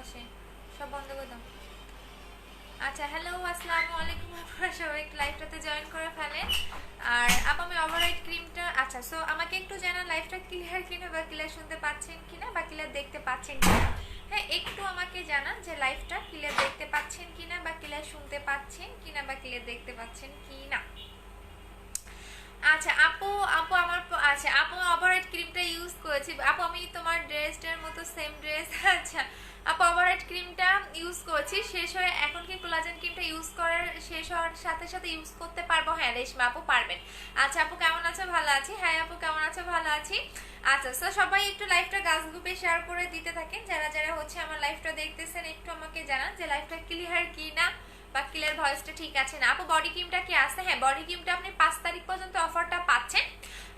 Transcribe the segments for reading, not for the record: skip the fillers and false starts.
আসে, সব বন্ধ করে দাও। আচ্ছা হ্যালো আসসালামু আলাইকুম, আপনারা সবাই একটু লাইভটাতে জয়েন করে ফেলেন। আর আমি ওভাররাইট ক্রিমটা, আচ্ছা সো আমাকে একটু জানান লাইভটা ক্লিয়ার কিনা, বা ক্লিয়ার শুনতে পাচ্ছেন কিনা, বা ক্লিয়ার দেখতে পাচ্ছেন কিনা। হ্যাঁ একটু আমাকে জানান যে লাইভটা ক্লিয়ার দেখতে পাচ্ছেন কিনা, বা ক্লিয়ার শুনতে পাচ্ছেন কিনা, বা ক্লিয়ার দেখতে পাচ্ছেন কিনা। আচ্ছা আপু আপু আমার আচ্ছা আপু ওভাররাইট ক্রিমটা ইউজ করেছি আপু, আমি তোমার ড্রেসটার মতো সেম ড্রেস। আচ্ছা আপু ওভাররাইট ক্রিমটা ইউজ করেছি, শেষ হয়ে এখন কি কোলাজেন ক্রিমটা ইউজ করার শেষ হওয়ার সাথে সাথে ইউজ করতে পারবো? হ্যাঁ রেশমা আপু পারবেন। আচ্ছা আপু কেমন আছো? ভালো আছি। হ্যাঁ আপু কেমন আছো? ভালো আছি। আচ্ছা স্যার সবাই একটু লাইভটা গাছ গ্রুপে শেয়ার করে দিতে থাকেন, যারা যারা হচ্ছে আমার লাইভটা দেখতেছেন একটু আমাকে জানান যে লাইভটা ক্লিয়ার কি না, বা ক্লিয়ার ভয়েসটা ঠিক আছে না। আপু বডি ক্রিমটা কি আছে? হ্যাঁ বডি ক্রিমটা আপনি 5 তারিখ পর্যন্ত অফারটা পাচ্ছেন।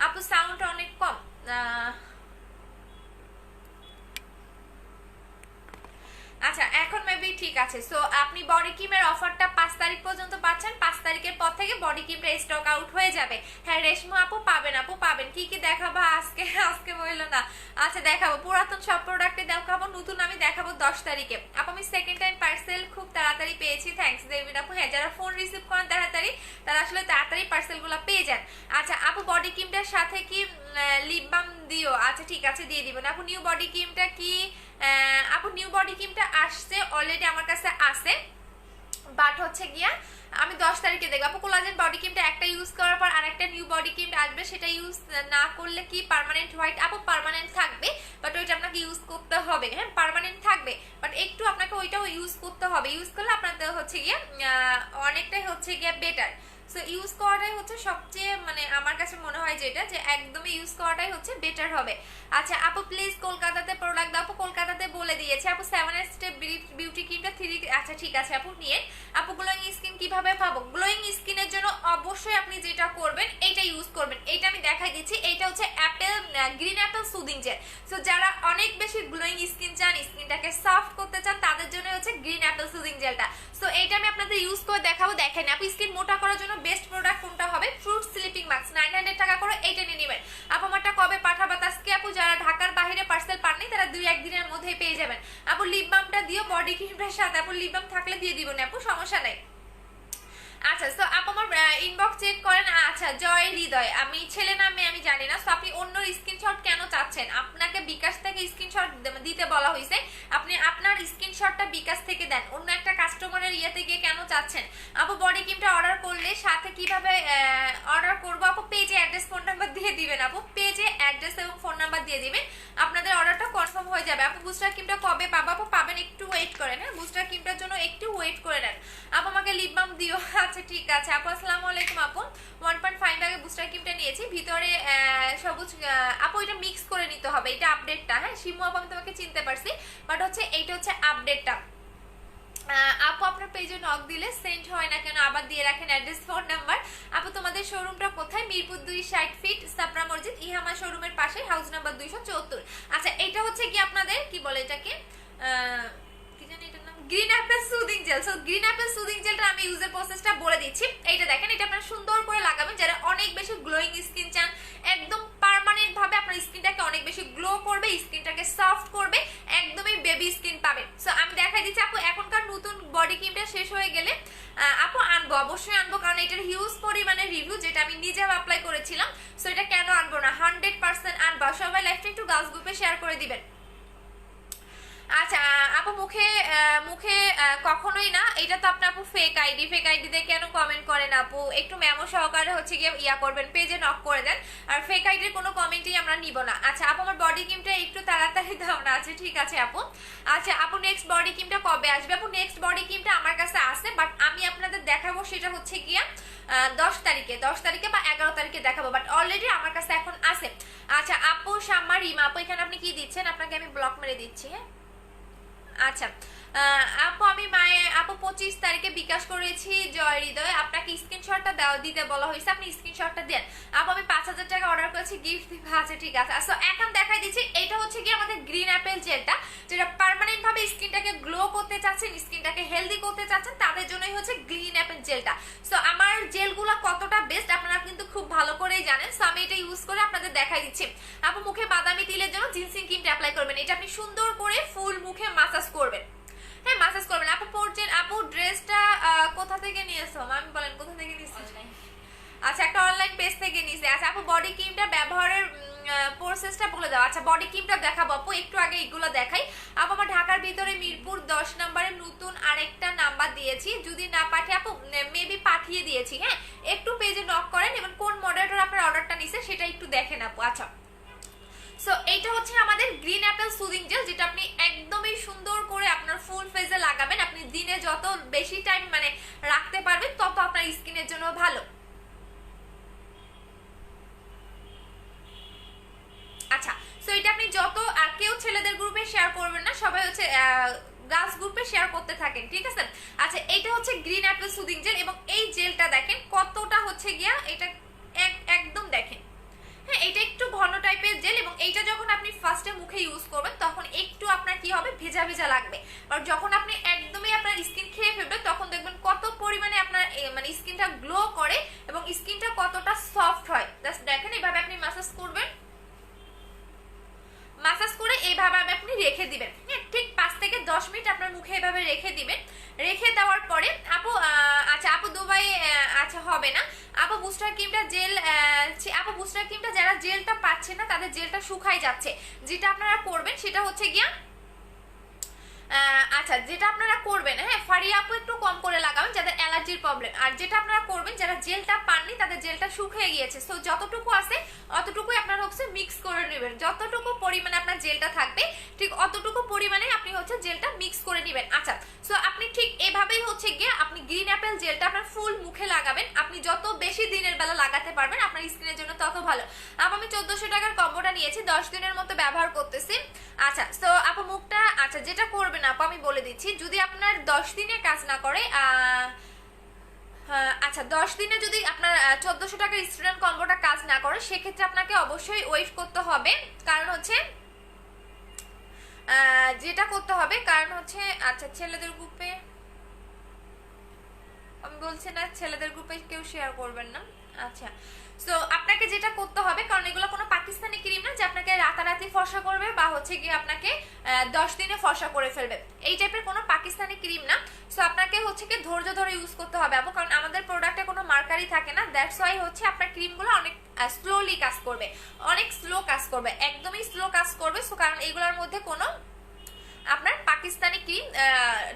আপু সাউন্ডটা অনেক কম। আচ্ছা এখন মেবি ঠিক আছে। সো আপনি বডি ক্রিমের অফারটা 5 তারিখ পর্যন্ত পাচ্ছেন, 5 তারিখের পর থেকে বডি ক্রিমটা স্টক আউট হয়ে যাবে। হ্যাঁ রেশমা আপু পাবেন, আপু পাবেন। কি কি দেখাবো আজকে? আজকে বললো না। আচ্ছা দেখাবো পুরাতন সব প্রোডাক্টে দেখাবো, নতুন আমি দেখাবো 10 তারিখে। আপু আমি সেকেন্ড টাইম পার্সেল খুব তাড়াতাড়ি পেয়েছি, থ্যাঙ্কস দেবিন আপু। হ্যাঁ যারা ফোন রিসিভ করেন তাড়াতাড়ি, তারা আসলে তাড়াতাড়ি পার্সেলগুলো পেয়ে যান। আচ্ছা আপু বডি ক্রিমটার সাথে কি লিপ বাম দিও? আচ্ছা ঠিক আছে দিয়ে দিবেন। আপু নিউ বডি ক্রিমটা কি? আপু নিউ বডি ক্রিমটা আসছে অলরেডি, আমার কাছে আছে, বাট হচ্ছে গিয়া আমি 10 তারিখে দেখবো। আপু কোলাজেন বডি ক্রিমটা একটা ইউজ করার পর আরেকটা নিউ বডি ক্রিম আসবে, সেটা ইউজ না করলে কি পার্মানেন্ট হোয়াইট? আপু পার্মানেন্ট থাকবে, বাট ওইটা আপনাকে ইউজ করতে হবে। হ্যাঁ পার্মানেন্ট থাকবে, বাট একটু আপনাকে ওইটাও ইউজ করতে হবে। ইউজ করলে আপনাদের হচ্ছে গিয়ে অনেকটাই হচ্ছে গিয়ে বেটার। সো ইউজ করাটাই হচ্ছে সবচেয়ে, মানে আমার কাছে মনে হয় যেটা যে একদমই ইউজ করাটাই হচ্ছে বেটার হবে। আচ্ছা আপু প্লিজ কলকাতাতে প্রোডাক্ট দাও। আপু কলকাতাতে বলে দিয়েছে আপু, 7 স্টেপ বিউটি ক্রিমটা 3। আচ্ছা ঠিক আছে আপু নিয়ে। আপু গ্লোয়িং স্কিন কিভাবে পাবো? গ্লোয়িং স্কিনের জন্য অবশ্যই আপনি যেটা করবেন এইটা ইউজ করবেন। এইটা আমি দেখাই দিচ্ছি, এইটা হচ্ছে Apple green Apple soothing jail. So যারা অনেক বেশি গ্লোয়িং স্কিন চান, স্কিনটাকে সফট করতে চান, তাদের জন্য হচ্ছে গ্রিন অ্যাপেল সুদিং জেলটা। সো এইটা আমি আপনাদের ইউজ করে দেখাবো, দেখেন আপনি স্কিন মোটা করার জন্য বেস্ট প্রোডাক্ট কোনটা হবে? ফ্রুট স্লিপিং মাস্ক 900 টাকা করে, এইটা নিয়ে নেবেন। আপু আমারটা কবে পাঠাবা? আজকে আপু যারা ঢাকার বাইরে পার্সেল পাননি তারা 2-1 দিনের মধ্যেই পেয়ে যাবেন। আপু লিপ বামটা দিও বডি ক্রিমটার সাথে। আপু লিপ বাম থাকলে দিয়ে দিব না আপু, সমস্যা নাই। আচ্ছা তো আপু আমার ইনবক্স চেক করেন। আচ্ছা জয় হৃদয়, আমি ছেলে না মেয়ে আমি জানি না। তো আপনি অন্য স্ক্রিনশট কেন চাচ্ছেন? আপনাকে বিকাশ থেকে স্ক্রিনশট দিতে বলা হয়েছে, আপনি আপনার স্ক্রিনশটটা বিকাশ থেকে দেন, অন্য একটা কাস্টমারের ইয়েতে গিয়ে কেন চাচ্ছেন? আপু বডি ক্রিমটা অর্ডার করলে সাথে কিভাবে অর্ডার করবো? আপু পেজে অ্যাড্রেস ফোন নাম্বার দিয়ে দিবেন। আপু পেজে অ্যাড্রেস এবং ফোন নাম্বার দিয়ে দিবেন, আপনাদের অর্ডারটা কনফার্ম হয়ে যাবে। আপু বুস্টার ক্রিমটা কবে পাবো? আপু পাবেন, একটু ওয়েট করেন। হ্যাঁ বুস্টার ক্রিমটার জন্য একটু ওয়েট করে নেন। আপু আমাকে লিপ বাম দিও। আচ্ছা ঠিক আছে আপু। আসসালামু আলাইকুম আপু, 1.5 ব্যাগে বুস্টার ক্রিমটা নিয়েছি, ভিতরে সবুজ। আপু এটা মিক্স করে নিতে হবে, এটা আপডেটটা। হ্যাঁ শিমু আপু আমি তোমাকে চিনতে পারছি, বাট হচ্ছে এইটা হচ্ছে আপডেটটা। আপু আপনার পেজে নক দিলে সেন্ড হয় না কেন? আবার দিয়ে রাখেন অ্যাড্রেস ফোন নাম্বার। আপু তোমাদের শোরুমটা কোথায়? মিরপুর 260 ফিট সাপরা মসজিদ ইহামা শোরুমের পাশে, হাউস নাম্বার 274। আচ্ছা এটা হচ্ছে কি আপনাদের কি বলে এটাকে, কি জানি এটার নাম, green Apple soothing jail. So green Apple soothing জেলটা আমি ইউজের প্রসেসটা বলে দিচ্ছি। এইটা দেখেন, এটা আপনারা সুন্দর করে লাগাবেন যারা অনেক বেশি গ্লোয়িং স্কিন চান, একদম পার্মানেন্ট ভাবে আপনার স্কিনটাকে অনেক বেশি গ্লো করবে, স্কিনটাকে সফট করবে, একদমই বেবি স্কিন পাবেন। সো আমি দেখাই দিচ্ছি আপু, এখনকার নতুন বডি ক্রিমটা শেষ হয়ে গেলে আপু আনবো, অবশ্যই আনবো, কারণ এটার হিউজ পরিমাণে রিভিউ, যেটা আমি নিজেও অ্যাপ্লাই করেছিলাম। সো এটা কেন আনবো না, 100% আনবো। সবাই লাইফটা একটু গার্লস গ্রুপে শেয়ার করে দিবেন। আচ্ছা আপু মুখে মুখে কখনোই না, এটা তো আপনি আপু ফেক আইডি, ফেক আইডি দিয়ে কেন কমেন্ট করেন আপু? একটু মেমো সহকারে হচ্ছে গিয়ে ইয়া করবেন, পেজে নক করে দেন, আর ফেক আইডির কোনো কমেন্টই আমরা নিব না। আচ্ছা আপু আমার বডি ক্রিমটা একটু তাড়াতাড়ি দাও না। আচ্ছা ঠিক আছে আপু। আচ্ছা আপু নেক্সট বডি ক্রিমটা কবে আসবে? আপু নেক্সট বডি ক্রিমটা আমার কাছে আছে, বাট আমি আপনাদের দেখাবো সেটা হচ্ছে গিয়া 10 তারিখে, 10 তারিখে বা 11 তারিখে দেখাবো, বাট অলরেডি আমার কাছে এখন আছে। আচ্ছা আপু শাম্মা রিমা আপু, এখানে আপনি কি দিচ্ছেন? আপনাকে আমি ব্লক মেরে দিচ্ছি। হ্যাঁ আচ্ছা আপু আমি আপু 25 তারিখে বিকাশ বিকাশ করেছি জয় হৃদয়, আপনাকে স্ক্রিনশটটা দিতে বলা হয়েছে, আপনি স্ক্রিনশটটা দেন। আপু আমি 5000 টাকা অর্ডার করেছি, গিফট দিবে। আচ্ছা ঠিক আছে। সো এখন দেখাই দিচ্ছি, এটা হচ্ছে কি আমাদের গ্রিন অ্যাপেল জেলটা, যেটা পার্মানেন্ট ভাবে স্কিনটাকে গ্লো করতে চাচ্ছেন, স্কিনটাকে হেলদি করতে চাচ্ছেন, তাদের জন্যই হচ্ছে গ্রিন অ্যাপেল জেলটা। সো আমার জেলগুলো কতটা বেস্ট আপনারা কিন্তু খুব ভালো করেই জানেন। সো আমি এটা ইউজ করে আপনাদের দেখাই দিচ্ছি। আপু মুখে বাদামি তিলের জন্য জিনসিং ক্রিমটা অ্যাপ্লাই করবেন, এটা আপনি সুন্দর করে ফুল মুখে মাসাজ করবেন। হ্যাঁ মাসাজ করবেন। আপু পড়ছেন, আপু ড্রেসটা কোথা থেকে নিয়েছো আমি বলেন, কোথা থেকে নিয়েছো? আচ্ছা একটা অনলাইন পেজ থেকে নিয়েছে। আচ্ছা আপু বডি ক্রিমটা ব্যবহারের প্রসেসটা বলে দাও। আচ্ছা বডি ক্রিমটা দেখাবো আপু, একটু আগে এগুলো দেখাই। আপু আমার ঢাকার ভিতরে মিরপুর 10 নম্বরে নতুন আরেকটা নাম্বার দিয়েছি, যদি না পাঠিয়ে আপু মেবি পাঠিয়ে দিয়েছি। হ্যাঁ একটু পেজে নক করেন এবং কোন মডেলটার আপনার অর্ডারটা নিছে সেটা একটু দেখেন আপু। আচ্ছা সো এইটা হচ্ছে আমাদের গ্রিন অ্যাপেল সুদিং জেল, যেটা আপনি একদমই সুন্দর করে আপনার ফুল ফেজে লাগাবেন। আপনি দিনে যত বেশি টাইম মানে রাখতে পারবেন তত আপনার স্কিনের জন্য ভালো। আচ্ছা সো এটা আপনি যত, আর কেউ ছেলেদের গ্রুপে শেয়ার করবেন না, সবাই হচ্ছে গার্লস গ্রুপে শেয়ার করতে থাকেন, ঠিক আছে? আচ্ছা এইটা হচ্ছে গ্রিন অ্যাপেল সুদিং জেল, এবং এই জেলটা দেখেন কতটা হচ্ছে গিয়া, এটা একদম দেখেন, হ্যাঁ এটা একটু ঘন টাইপের জেল, এবং এইটা যখন আপনি ফার্স্টে মুখে ইউজ করবেন তখন একটু আপনার কি হবে, ভেজা ভেজা লাগবে। আর যখন আপনি একদমই আপনার স্কিন খেয়ে ফেলবেন তখন দেখবেন কত পরিমাণে আপনার মানে স্কিনটা গ্লো করে এবং স্কিনটা কতটা সফট হয়। জাস্ট দেখেন এইভাবে আপনি ম্যাসাজ করবেন, মাসাজ করে এইভাবে আপনি রেখে দিবেন। হ্যাঁ ঠিক 5 থেকে 10 মিনিট আপনার মুখে এভাবে রেখে দিবেন। রেখে দেওয়ার পরে আপু আচ্ছা আপু দুবাই আচ্ছা হবে না আপু, বুস্টার ক্রিমটা জেল আপু বুস্টার ক্রিমটা যারা জেলটা পাচ্ছে না তাদের জেলটা শুকাই যাচ্ছে, যেটা আপনারা করবেন সেটা হচ্ছে গিয়া আচ্ছা যেটা আপনারা করবেন, হ্যাঁ ফারিয়া আপু একটু কম করে লাগাবেন যাদের অ্যালার্জির প্রবলেম। আর যেটা আপনারা করবেন যারা জেলটা পাননি তাদের জেলটা শুকিয়ে গিয়েছে, সো যতটুকু আছে অতটুকুই আপনারা হচ্ছে মিক্স করে নেবেন। যতটুকু পরিমাণে আপনার জেলটা থাকবে ঠিক অতটুকু পরিমাণে আপনি হচ্ছে জেলটা মিক্স করে নেবেন। আচ্ছা সো আপনি ঠিক এভাবেই হচ্ছে গিয়ে আপনি গ্রিন অ্যাপেল জেলটা আপনার ফুল মুখে লাগাবেন। আপনি যত বেশি দিনের বেলা লাগাতে পারবেন আপনার স্কিনের জন্য তত ভালো। আমি 1400 টাকার কম্বোটা নিয়েছি, 10 দিনের মতো ব্যবহার করতেছি। আচ্ছা সো আপু মুখটা আচ্ছা যেটা করবেন আপু আমি বলে দিচ্ছি, যদি আপনার 10 দিনে কাজ না করে আচ্ছা 10 দিনে যদি আপনার 1400 টাকার স্টুডেন্ট কম্বোটা কাজ না করে সেক্ষেত্রে আপনাকে অবশ্যই ওয়েট করতে হবে। কারণ হচ্ছে যেটা করতে হবে কারণ হচ্ছে আচ্ছা ছেলেদের গ্রুপে আমি বলছি না, ছেলেদের গ্রুপে কেউ শেয়ার করবেন না। আচ্ছা সো আপনাকে যেটা করতে হবে, কারণ এগুলো কোনো পাকিস্তানি ক্রিম না যে আপনাকে রাতারাতি ফর্সা করবে বা হচ্ছে গিয়ে আপনাকে 10 দিনে ফর্সা করে ফেলবে, এই টাইপের কোনো পাকিস্তানি ক্রিম না। সো আপনাকে হচ্ছে কি ধৈর্য ধরে ইউজ করতে হবে আপু, কারণ আমাদের প্রোডাক্টে কোনো মার্কারি থাকে না, দ্যাটস ওয়াই হচ্ছে আপনার ক্রিমগুলো অনেক স্লোলি কাজ করবে, অনেক স্লো কাজ করবে, একদমই স্লো কাজ করবে। সো কারণ এগুলোর মধ্যে কোনো আপনার পাকিস্তানি ক্রিম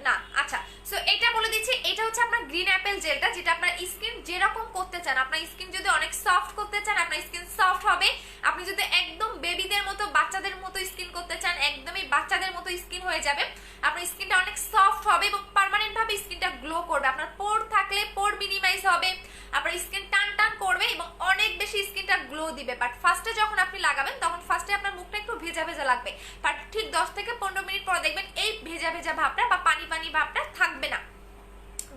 না। আচ্ছা সো এটা বলে দিচ্ছি, এটা হচ্ছে আপনার গ্রিন অ্যাপেল জেলটা, যেটা আপনার স্কিন যেরকম করতে চান, আপনার স্কিন যদি অনেক সফট করতে চান আপনার স্কিন সফট হবে। আপনি যদি একদম বেবিদের মতো বাচ্চাদের মতো স্কিন করতে চান একদমই বাচ্চাদের মতো স্কিন হয়ে যাবে, আপনার স্কিনটা অনেক সফট হবে এবং পার্মানেন্ট ভাবে স্কিনটা গ্লো করবে। আপনার পোর থাকলে পোর মিনিমাইজ হবে, আপনার স্কিন টান টান করবে এবং অনেক বেশি স্কিনটা গ্লো দিবে। বাট ফার্স্টে যখন আপনি লাগাবেন তখন ফার্স্টে আপনার মুখটা একটু ভেজা ভেজা লাগবে, বাট ঠিক 10 থেকে 15 মিনিট পর দেখবেন এই ভেজা ভেজা ভাবটা বা পানি পানি ভাবটা থাকবে না।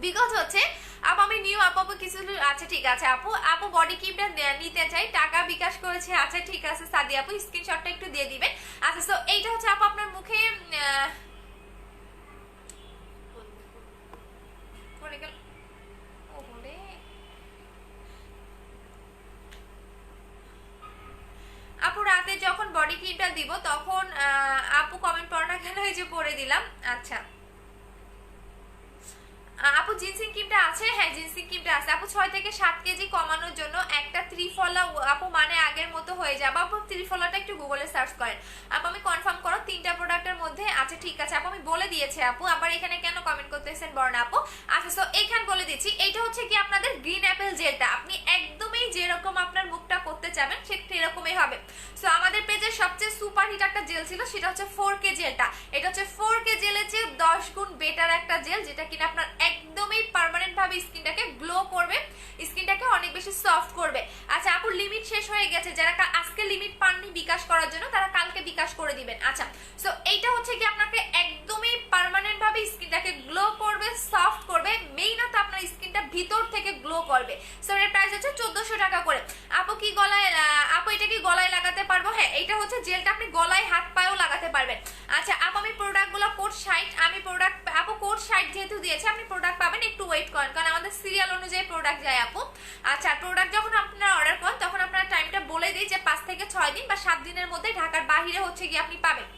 বিকজ হচ্ছে আপু আমি নিউ আপু কিছু আচ্ছা ঠিক আছে আপু বডি ক্রিমটা নিতে চাই, টাকা বিকাশ করেছে। আচ্ছা ঠিক আছে সাদি আপু স্ক্রিনশটটা একটু দিয়ে দিবেন। আচ্ছা সো এইটা হচ্ছে আপু আপনার মুখে আপু রাতে যখন বডি ক্রিমটা দিব তখন আপু কমেন্ট পড়া না কেন, এই যে পড়ে দিলাম। আচ্ছা আপু জিনসিং ক্রিমটা আছে, হ্যাঁ জিনসিং ক্রিমটা আছে আপু। 6 থেকে 7 কেজি কমানোর জন্য একটা ত্রিফলা আপু মানে আগের মতো হয়ে যাবে আপু। ত্রিফলাটা একটু গুগলে সার্চ করেন আপু, আমি কনফার্ম করো 3টা প্রোডাক্টের মধ্যে। আচ্ছা ঠিক আছে আপু আমি বলে দিয়েছি আপু, আবার এখানে কেন কমেন্ট করতেছেন বর্ণা আপু। আচ্ছা সো এখানে বলে দিচ্ছি, এইটা হচ্ছে কি আপনাদের গ্রিন অ্যাপেল জেলটা, আপনি একদমই যেরকম আপনার মুখটা করতে চাবেন ঠিক এরকমই হবে। সো আমাদের পেজের সবচেয়ে সুপার হিট একটা জেল ছিল, সেটা হচ্ছে 4K জেলটা। এটা হচ্ছে 4K জেলের চেয়ে 10 গুণ বেটার একটা জেল, যেটা কিনা আপনার একদমই পার্মানেন্ট ভাবে স্কিনটাকে গ্লো করবে, স্কিনটাকে অনেক বেশি সফট করবে। আচ্ছা আপু লিমিট শেষ হয়ে গেছে, যারা আজকে লিমিট পাননি বিকাশ করার জন্য তারা কালকে বিকাশ করে দিবেন। আচ্ছা সো এইটা হচ্ছে কি আপনাকে একদমই পার্মানেন্ট ভাবে স্কিনটাকে গ্লো করবে, সফট করবে, মেইনত ওয়েট করেন, কারণ আমাদের সিরিয়াল অনুযায়ী প্রোডাক্ট যায় আপু। আচ্ছা, প্রোডাক্ট যখন আপনারা অর্ডার করেন তখন আপনারা টাইমটা বলে দিই যে 5 থেকে 6 দিন বা 7 দিনের মধ্যে ঢাকার বাইরে হচ্ছে গিয়ে আপনি পাবেন।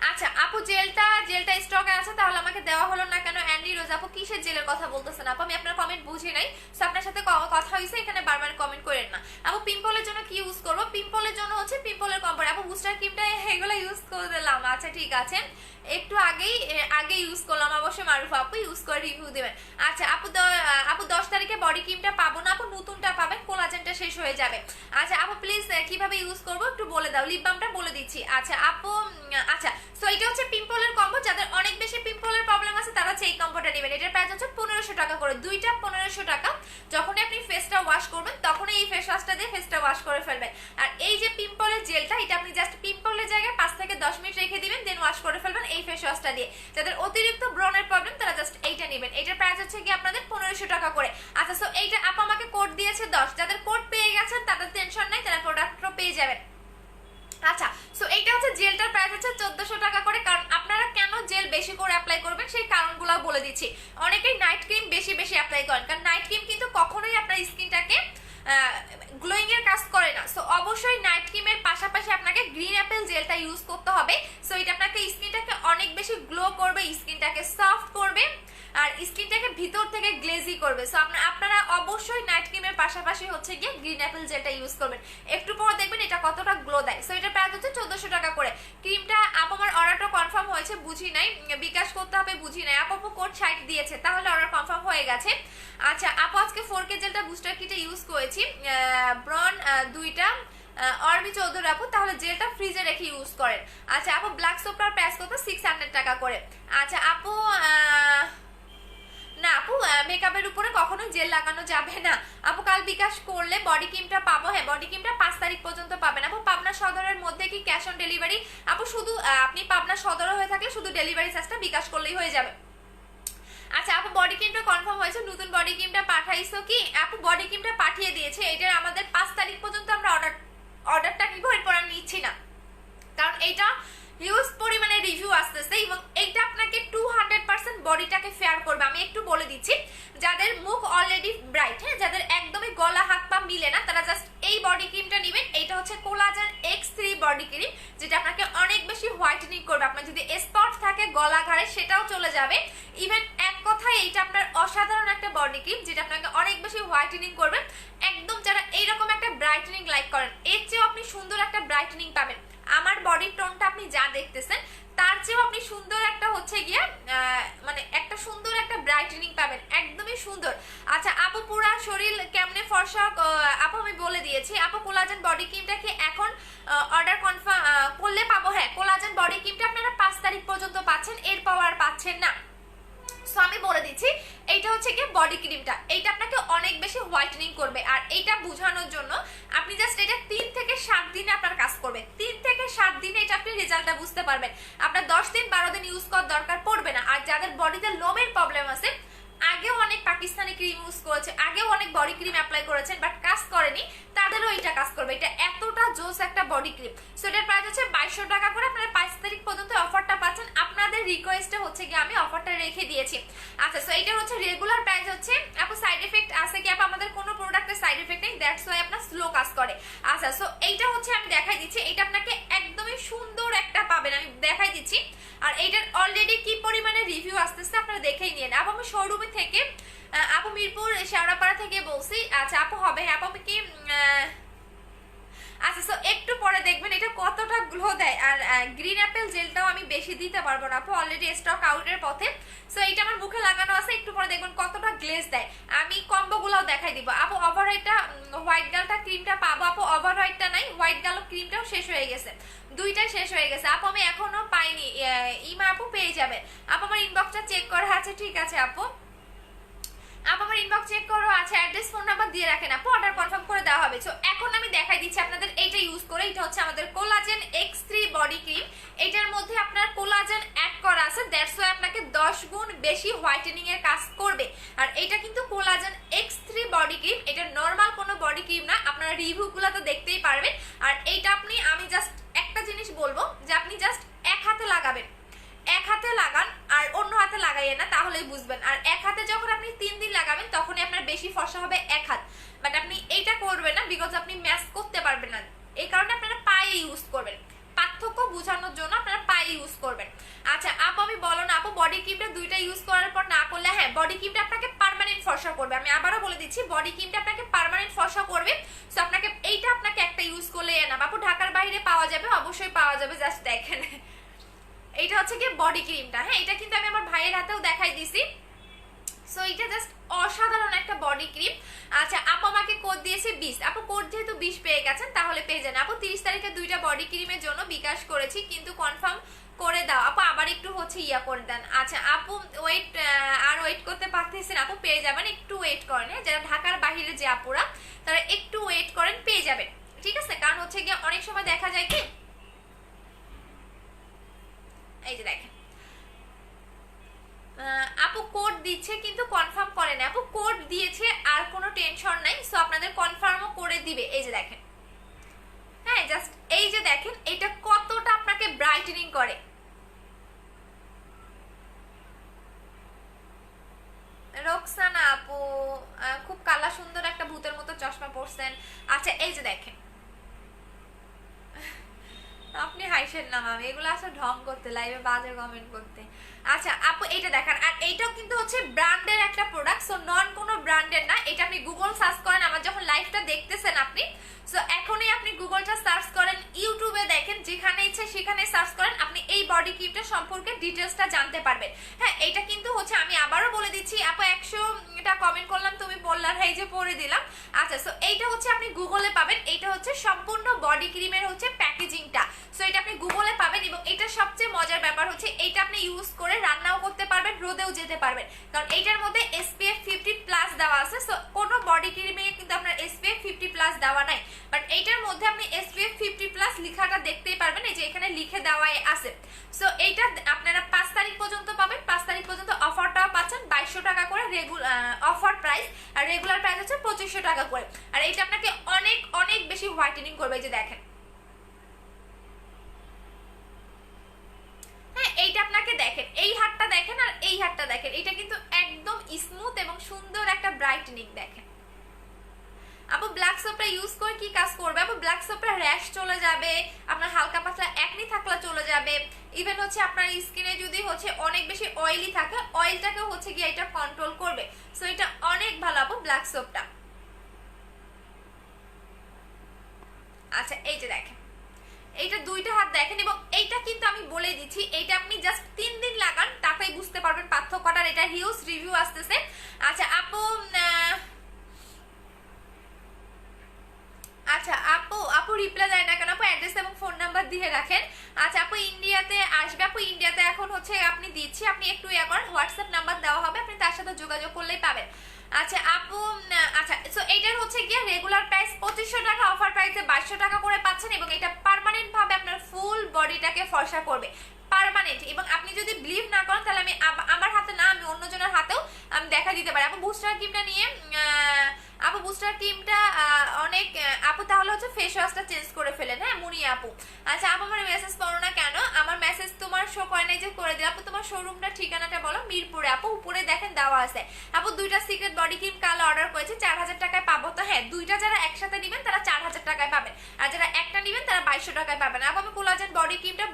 আচ্ছা আপু, জেলটা স্টকে আছে, তাহলে আমাকে দেওয়া হলো না কেন? অ্যান্ডি রোজ আপু, কিসের জেলের কথা বলতেছেন আপু? আমি আপনার কমেন্ট বুঝি নাই, সো আপনার সাথে কথা হয়েছে, এখানে বারবার কমেন্ট করেন না আপু। পিম্পলের জন্য কি ইউজ করবো? পিম্পলের জন্য হচ্ছে পিম্পলের কম্পোর্ট আপু, বুস্টার ক্রিমটা এগুলো ইউজ করে দিলাম। আচ্ছা ঠিক আছে, একটু আগে ইউজ করলাম, অবশ্যই মারুফ আপু ইউজ করে রিভিউ দেবেন। আচ্ছা আপু, 10 তারিখে বডি ক্রিমটা পাবো না আপু, নতুনটা পাবেন, কোলাজেনটা শেষ হয়ে যাবে। আচ্ছা আপু প্লিজ কিভাবে ইউজ করবো একটু বলে দাও। লিপ বামটা বলে দিচ্ছি। আচ্ছা আপু, আচ্ছা সো এটা হচ্ছে পিম্পলের কম্বো, যাদের অনেক বেশি পিম্পলের প্রবলেম আছে তারা হচ্ছে এই কম্বোটা নেবেন। এটার প্রাইস হচ্ছে 1500 টাকা করে, দুইটা 1500 টাকা। যখনই আপনি ফেসটা ওয়াশ করবেন তখনই এই ফেস ওয়াশটা দিয়ে ফেসটা ওয়াশ করে ফেলবেন। আর এই যে পিম্পলের জেলটা, এটা আপনি জাস্ট পিম্পলের জায়গায় 5 থেকে 10 মিনিট রেখে দিবেন, দেন ওয়াশ করে ফেলবেন এই ফেস ওয়াশটা দিয়ে। যাদের অতিরিক্ত ব্রণের প্রবলেম তারা জাস্ট এইটা নেবেন। এটার প্রাইস হচ্ছে কি আপনাদের 1500 টাকা করে। আচ্ছা সো এইটা আপু আমাকে কোড দিয়েছে 10, যাদের কোড পেয়ে গেছেন তাদের টেনশন নাই, তারা প্রোডাক্টও পেয়ে যাবেন। আচ্ছা সো এইটা হচ্ছে জেলটার প্রাইস হচ্ছে 1400 টাকা করে। কারণ আপনারা কেন জেল বেশি করে অ্যাপ্লাই করবেন সেই কারণগুলো বলে দিচ্ছি। অনেকেই নাইট ক্রিম বেশি অ্যাপ্লাই করেন, কারণ নাইট ক্রিম কিন্তু কখনোই আপনার স্কিনটাকে গ্লোয়িং এর কাজ করে না। সো অবশ্যই নাইট ক্রিমের পাশাপাশি আপনাকে গ্রিন অ্যাপেল জেলটা ইউজ করতে হবে। সো এটা আপনাকে স্কিনটাকে অনেক বেশি গ্লো করবে, স্কিনটাকে সফট করবে, আর স্কিনটাকে ভিতর থেকে গ্লেজি করবে। সো আপনারা অবশ্যই নাইট ক্রিমের পাশাপাশি হচ্ছে গিয়ে গ্রিন অ্যাপেল জেলটা ইউজ করবেন, একটু পরে দেখবেন এটা কতটা গ্লো দেয়। সো এটা প্রাইস হচ্ছে 1400 টাকা করে। ক্রিমটা আপু আমার অর্ডারটা কনফার্ম হয়েছে, বুঝি নাই, বিকাশ করতে হবে বুঝি নাই। আপু কোড 60 দিয়েছে, তাহলে অর্ডার কনফার্ম হয়ে গেছে। আচ্ছা আপু, আজকে 4K জেলটা বুস্টার কিটে ইউজ করেছি, ব্রন দুইটা অরবি চৌধুরী আপু, তাহলে জেলটা ফ্রিজে রেখে ইউজ করেন। আচ্ছা আপু, ব্ল্যাক সোপটার প্রাইস কত? 600 টাকা করে। আচ্ছা আপু, না আপু মেকআপের উপরে কখনো জেল লাগানো যাবে না আপু। কাল বিকাশ করলে বডি ক্রিমটা পাবো? হ্যাঁ, বডি ক্রিমটা 5 তারিখ পর্যন্ত পাবেন আপু। পাবনা সদরের মধ্যে কি ক্যাশ অন ডেলিভারি? আপু শুধু আপনি পাবনা সদর হয়ে থাকলে শুধু ডেলিভারি চার্জটা বিকাশ করলেই হয়ে যাবে। আচ্ছা আপু, বডি ক্রিমটা কনফার্ম হয়েছে, নতুন বডি ক্রিমটা পাঠাইছো কি? আপু বডি ক্রিমটা পাঠিয়ে দিয়েছে, এটা আমাদের 5 তারিখ পর্যন্ত আমরা অর্ডারটা নিব, এরপর আর নিচ্ছি না, কারণ এইটা হিউজ পরিমাণে রিভিউ আসতেছে এবং এইটা আপনাকে 200% বডিটাকে ফেয়ার করবে। আমি একটু বলে দিচ্ছি, যাদের মুখ অলরেডি ব্রাইট, হ্যাঁ, যাদের একদমই গলা হাত পা মিলে না, তারা জাস্ট এই বডি ক্রিমটা নেবেন। এইটা হচ্ছে কোলাজেন X3 বডি ক্রিম, যেটা আপনাকে অনেক বেশি হোয়াইটেনিং করবে। আপনার যদি স্পট থাকে গলা ঘাড়ে সেটাও চলে যাবে। ইভেন এক কথায় এইটা আপনার অসাধারণ একটা বডি ক্রিম, যেটা আপনাকে অনেক বেশি হোয়াইটেনিং করবে। একদম যারা এইরকম একটা ব্রাইটেনিং লাইক করেন, এর চেয়েও আপনি সুন্দর একটা ব্রাইটেনিং পাবেন। আমার বডির টোনটা আপনি যা দেখতেছেন তার চেয়েও আপনি সুন্দর একটা হচ্ছে গিয়ে মানে একটা সুন্দর একটা ব্রাইটেনিং পাবেন, একদমই সুন্দর। আচ্ছা আপু, পুরা শরীর কেমনে ফর্সা? আপু আমি বলে দিয়েছি আপু। কোলাজেন বডি ক্রিমটা কি এখন অর্ডার কনফার্ম করলে পাবো? হ্যাঁ, কোলাজেন বডি ক্রিমটা আপনারা 5 তারিখ পর্যন্ত পাচ্ছেন, এরপর আর পাচ্ছেন না। সো আমি বলে দিচ্ছি, এইটা হচ্ছে কি বডি ক্রিমটা, এইটা আপনাকে অনেক বেশি হোয়াইটেনিং করবে। আর এইটা বোঝানোর জন্য আপনি জাস্ট এটা 3 থেকে 7 দিনে আপনার কাজ করবে। 3 থেকে 7 দিনে এটা আপনি রেজাল্টটা বুঝতে পারবেন। আপনার 10 দিন 12 দিন ইউজ করার দরকার পড়বে না। আর যাদের বডিতে লোমের প্রবলেম আছে, আগেও অনেক পাকিস্তানি ক্রিম ইউজ করেছে, আগেও অনেক বডি ক্রিম অ্যাপ্লাই করেছেন বাট কাজ করেনি, তাদেরও এটা কাজ করবে। এটা এতটা জোস একটা বডি ক্রিম। সো এটার প্রাইস হচ্ছে 2200 টাকা করে। আপনারা 5 তারিখ পর্যন্ত অফারটা পাচ্ছেন, আপনাদের রিকোয়েস্টে হচ্ছে গিয়ে আমি অফারটা রেখে দিয়েছি। আচ্ছা সো এটা হচ্ছে রেগুলার প্রাইস হচ্ছে। আপু সাইড এফেক্ট আছে কি? আপু আমাদের কোনো প্রোডাক্টের সাইড এফেক্ট নেই, দ্যাটস ওয়াই আপনার স্লো কাজ করে। আচ্ছা সো এইটা হচ্ছে আমি দেখাই দিচ্ছি, এটা আপনাকে একদমই সুন্দর একটা পাবেন, আমি দেখাই দিচ্ছি। আর এইটার অলরেডি কি পরিমাণে রিভিউ আসতেছে আপনারা দেখেই নিন। আপু আমি শোরুমে থেকে, আপু মিরপুর শেওড়াপাড়া থেকে বলছি। আচ্ছা আপু হবে? হ্যাঁ আপু আমি কি আচ্ছা সো একটু পরে দেখবেন এটা কতটা গ্লো দেয়। আর গ্রিন অ্যাপেল জেলটাও আমি বেশি দিতে পারবো না আপু, অলরেডি স্টক আউটের পথে। সো এইটা আমার মুখে লাগানো আছে, একটু পরে দেখবেন কতটা গ্লেজ দেয়। আমি কম্বোগুলোও দেখাই দিব। আপু ওভার হোয়াইটটা, হোয়াইট গালটা ক্রিমটা পাবো? আপু ওভার হোয়াইটটা নাই, হোয়াইট গাল ক্রিমটাও শেষ হয়ে গেছে, দুইটাই শেষ হয়ে গেছে আপু। আমি এখনো পাইনি, ইমা আপু পেয়ে যাবে। আপু আমার ইনবক্সটা চেক করা আছে, ঠিক আছে আপু। আমার ইনবক্স চেক করো। আচ্ছা অ্যাড্রেস ফোন নাম্বার দিয়ে রাখেন আপু, অর্ডার কনফার্ম করে দেওয়া হবে। সো এখন আমি দেখাই দিচ্ছি আপনাদের এইটা ইউজ করে। এটা হচ্ছে আমাদের কোলাজেন X3 বডি ক্রিম। এটার মধ্যে আপনার কোলাজেন অ্যাড করা আছে, দ্যাটস ওয়াই আপনাকে 10 গুণ বেশি হোয়াইটেনিং এর কাজ করবে। আর এটা কিন্তু কোলাজেন X3 বডি ক্রিম, এটা নরমাল কোনো বডি ক্রিম না, আপনারা রিভিউগুলো তো দেখতেই পারবেন। আর এইটা আমি জাস্ট একটা জিনিস বলবো যে আপনি জাস্ট এক হাতে লাগাবেন, এক হাতে লাগান আর অন্য হাতে লাগাইয়ে না, তাহলেই বুঝবেন। আর এক হাতে যখন আপনি 3 দিন লাগাবেন তখনই আপনার বেশি ফর্সা হবে এক হাত, বাট আপনি এইটা করবেন না বিকজ আপনি ম্যাচ করতে পারবেন না, এই কারণে আপনারা পায়ে ইউজ করবেন। পার্থক্য বোঝানোর জন্য আপনারা পায়ে ইউজ করবেন। আচ্ছা আপু আমি বলো না আপু বডি ক্রিমটা দুইটা ইউজ করার পর না করলে, হ্যাঁ বডি ক্রিমটা আপনাকে পার্মানেন্ট ফর্সা করবে, আমি আবারও বলে দিচ্ছি বডি ক্রিমটা আপনাকে পার্মানেন্ট ফর্সা করবে। সো আপনাকে এইটা আপনাকে একটা ইউজ করলে না আপু, ঢাকার বাইরে পাওয়া যাবে, অবশ্যই পাওয়া যাবে, জাস্ট দেখেন এইটা হচ্ছে কি বডি ক্রিমটা। হ্যাঁ এটা কিন্তু আমি আমার ভাইয়ের হাতেও দেখাই দিছি। সো এটা জাস্ট অসাধারণ একটা বডি ক্রিম। আচ্ছা আপু আমাকে কোড দিয়েছে 20, আপু কোড যেহেতু 20 পেয়ে গেছেন তাহলে পেয়ে যান। আপু 30 তারিখে দুইটা বডি ক্রিমের জন্য বিকাশ করেছি কিন্তু কনফার্ম করে দাও আপু, আবার একটু হচ্ছে ইয়া করে দেন। আচ্ছা আপু ওয়েট আর ওয়েট করতে পারতেছেন আপু, পেয়ে যাবেন, একটু ওয়েট করেন, যারা ঢাকার বাইরে যে আপুরা তারা একটু ওয়েট করেন, পেয়ে যাবেন, ঠিক আছে। কারণ হচ্ছে গিয়ে অনেক সময় দেখা যায় কি, এই যে দেখেন আপু কোড দিচ্ছে কিন্তু কনফার্ম করে না, আপু কোড দিয়েছে আর কোনো টেনশন নাই, সো আপনাদের কনফার্মও করে দিবে। এই যে দেখেন, হ্যাঁ জাস্ট এই যে দেখেন এটা কতটা আপনাকে ব্রাইটেনিং করে। রোকসানা আপু খুব কালা সুন্দর একটা ভূতের মতো চশমা পরছেন। আচ্ছা এই যে দেখেন, আপনি হাইসেন না মামি, এগুলো আসলে ঢং করতে, লাইভে বাজে কমেন্ট করতে। আচ্ছা আপু এইটা দেখান, আর এইটাও কিন্তু হচ্ছে ব্র্যান্ডের একটা প্রোডাক্ট, সো নন কোনো ব্র্যান্ডের না। এটা আপনি গুগল সার্চ করেন, আমার যখন লাইভটা দেখতেছেন আপনি, সো এখনই আপনি গুগলটা সার্চ করেন, ইউটিউবে দেখেন, যেখানে ইচ্ছে সেখানে সার্চ করেন, আপনি এই বডি ক্রিমটা সম্পর্কে ডিটেলসটা জানতে পারবেন। হ্যাঁ এটা কিন্তু হচ্ছে আমি আবারও বলে দিচ্ছি আপু, 100টা কমেন্ট করলাম তুমি বললার, এই যে পড়ে দিলাম। আচ্ছা সো এইটা হচ্ছে আপনি গুগলে পাবেন, এইটা হচ্ছে সম্পূর্ণ বডি ক্রিমের হচ্ছে প্যাকেজিংটা, সো এটা আপনি গুগলে পাবেন। এবং এটা সবচেয়ে মজার ব্যাপার হচ্ছে এইটা আপনি ইউজ করে রান্নাও করতে পারবেন, রোদেও যেতে পারবেন, কারণ এইটার মধ্যে SPF 50+ দেওয়া আছে। সো কোনো বডি ক্রিমে কিন্তু আপনার SPF 50+ দেওয়া নাই, বাট এইটার মধ্যে আপনি SPF 50+ লেখাটা দেখতেই পারবেন, এই যে এখানে লিখে দেওয়াই আছে। সো এইটা আপনারা 5 তারিখ পর্যন্ত পাবেন, 5 তারিখ পর্যন্ত অফারটাও পাচ্ছেন 2200 টাকা করে অফার প্রাইস, আর রেগুলার প্রাইস হচ্ছে 2500 টাকা করে। আর এইটা আপনাকে অনেক অনেক বেশি হোয়াইটেনিং করবে, এই যে দেখেন, হ্যাঁ এইটা আপনাকে দেখেন, এই হাতটা দেখেন আর এই হাতটা দেখেন, এটা কিন্তু একদম স্মুথ এবং সুন্দর একটা ব্রাইটনিং দেখেন। আপু ব্ল্যাক সোপটা ইউজ করে কি কাজ করবে আপু, ব্ল্যাক সোপটা র্যাশ চলে যাবে, আপনার হালকা পাতলা একনি থাকলে চলে যাবে, ইভেন হচ্ছে আপনার স্কিনে যদি হচ্ছে অনেক বেশি অয়েলি থাকে অয়েলটাকে হচ্ছে গিয়ে এটা কন্ট্রোল করবে। সো এটা অনেক ভালো আপু ব্ল্যাক সোপটা। আচ্ছা এই যে দেখেন, এইটা দুইটা হাত দেখেন, এবং এইটা কিন্তু আমি বলে দিচ্ছি এইটা আপনি জাস্ট 3 দিন লাগান, তাতেই বুঝতে পারবেন পার্থক্যটা। এটা হিউজ রিভিউ আসতেছে। আচ্ছা আপু আচ্ছা আপু আপু রিপ্লাই দেয় না কেন আপু, অ্যাড্রেস এবং ফোন নাম্বার দিয়ে রাখেন। আচ্ছা আপু ইন্ডিয়াতে আসবে আপু, ইন্ডিয়াতে এখন হচ্ছে আপনি দিচ্ছি, আপনি একটু ইয়া করেন, হোয়াটসঅ্যাপ নাম্বার দেওয়া হবে, আপনি তার সাথে যোগাযোগ করলেই পাবেন। আচ্ছা আপু আচ্ছা সো এইটার হচ্ছে গিয়ে রেগুলার প্রাইস 2500 টাকা, অফার প্রাইসে 2200 টাকা করে পাচ্ছেন, এবং এটা পার্মানেন্ট ভাবে আপনার ফুল বডিটাকে ফর্সা করবে, পার্মানেন্ট। এবং আপনি যদি বিলিভ না করেন তাহলে আমি আমার হাতে না, আমি অন্যজনের হাতেও আমি দেখা দিতে পারি। আপু বুস্টার ক্রিমটা নিয়ে আপু বুস্টার ক্রিমটা অনেক আপু, তাহলে হচ্ছে ফেস ওয়াশটা চেঞ্জ করে ফেলেন। হ্যাঁ মুনি আপু, আচ্ছা আপু আমার মেসেজ পড়ো না কেন, আমার মেসেজ তোমার শো করে নাই যে করে দিলাম। আপু তোমার শোরুমটা ঠিকানাটা বলো। মিরপুরে আপু, উপরে দেখেন দেওয়া আছে। আপু দুইটা সিক্রেট বডি ক্রিম কাল অর্ডার করেছে, 4000 টাকায় পাবো তো? হ্যাঁ দুইটা যারা একসাথে নেবেন তারা 4000 টাকায় পাবেন, আর যারা একটা নেবেন তারা 2200 টাকায় পাবেন। আপু আমি কোলাজেন বডি ক্রিমটা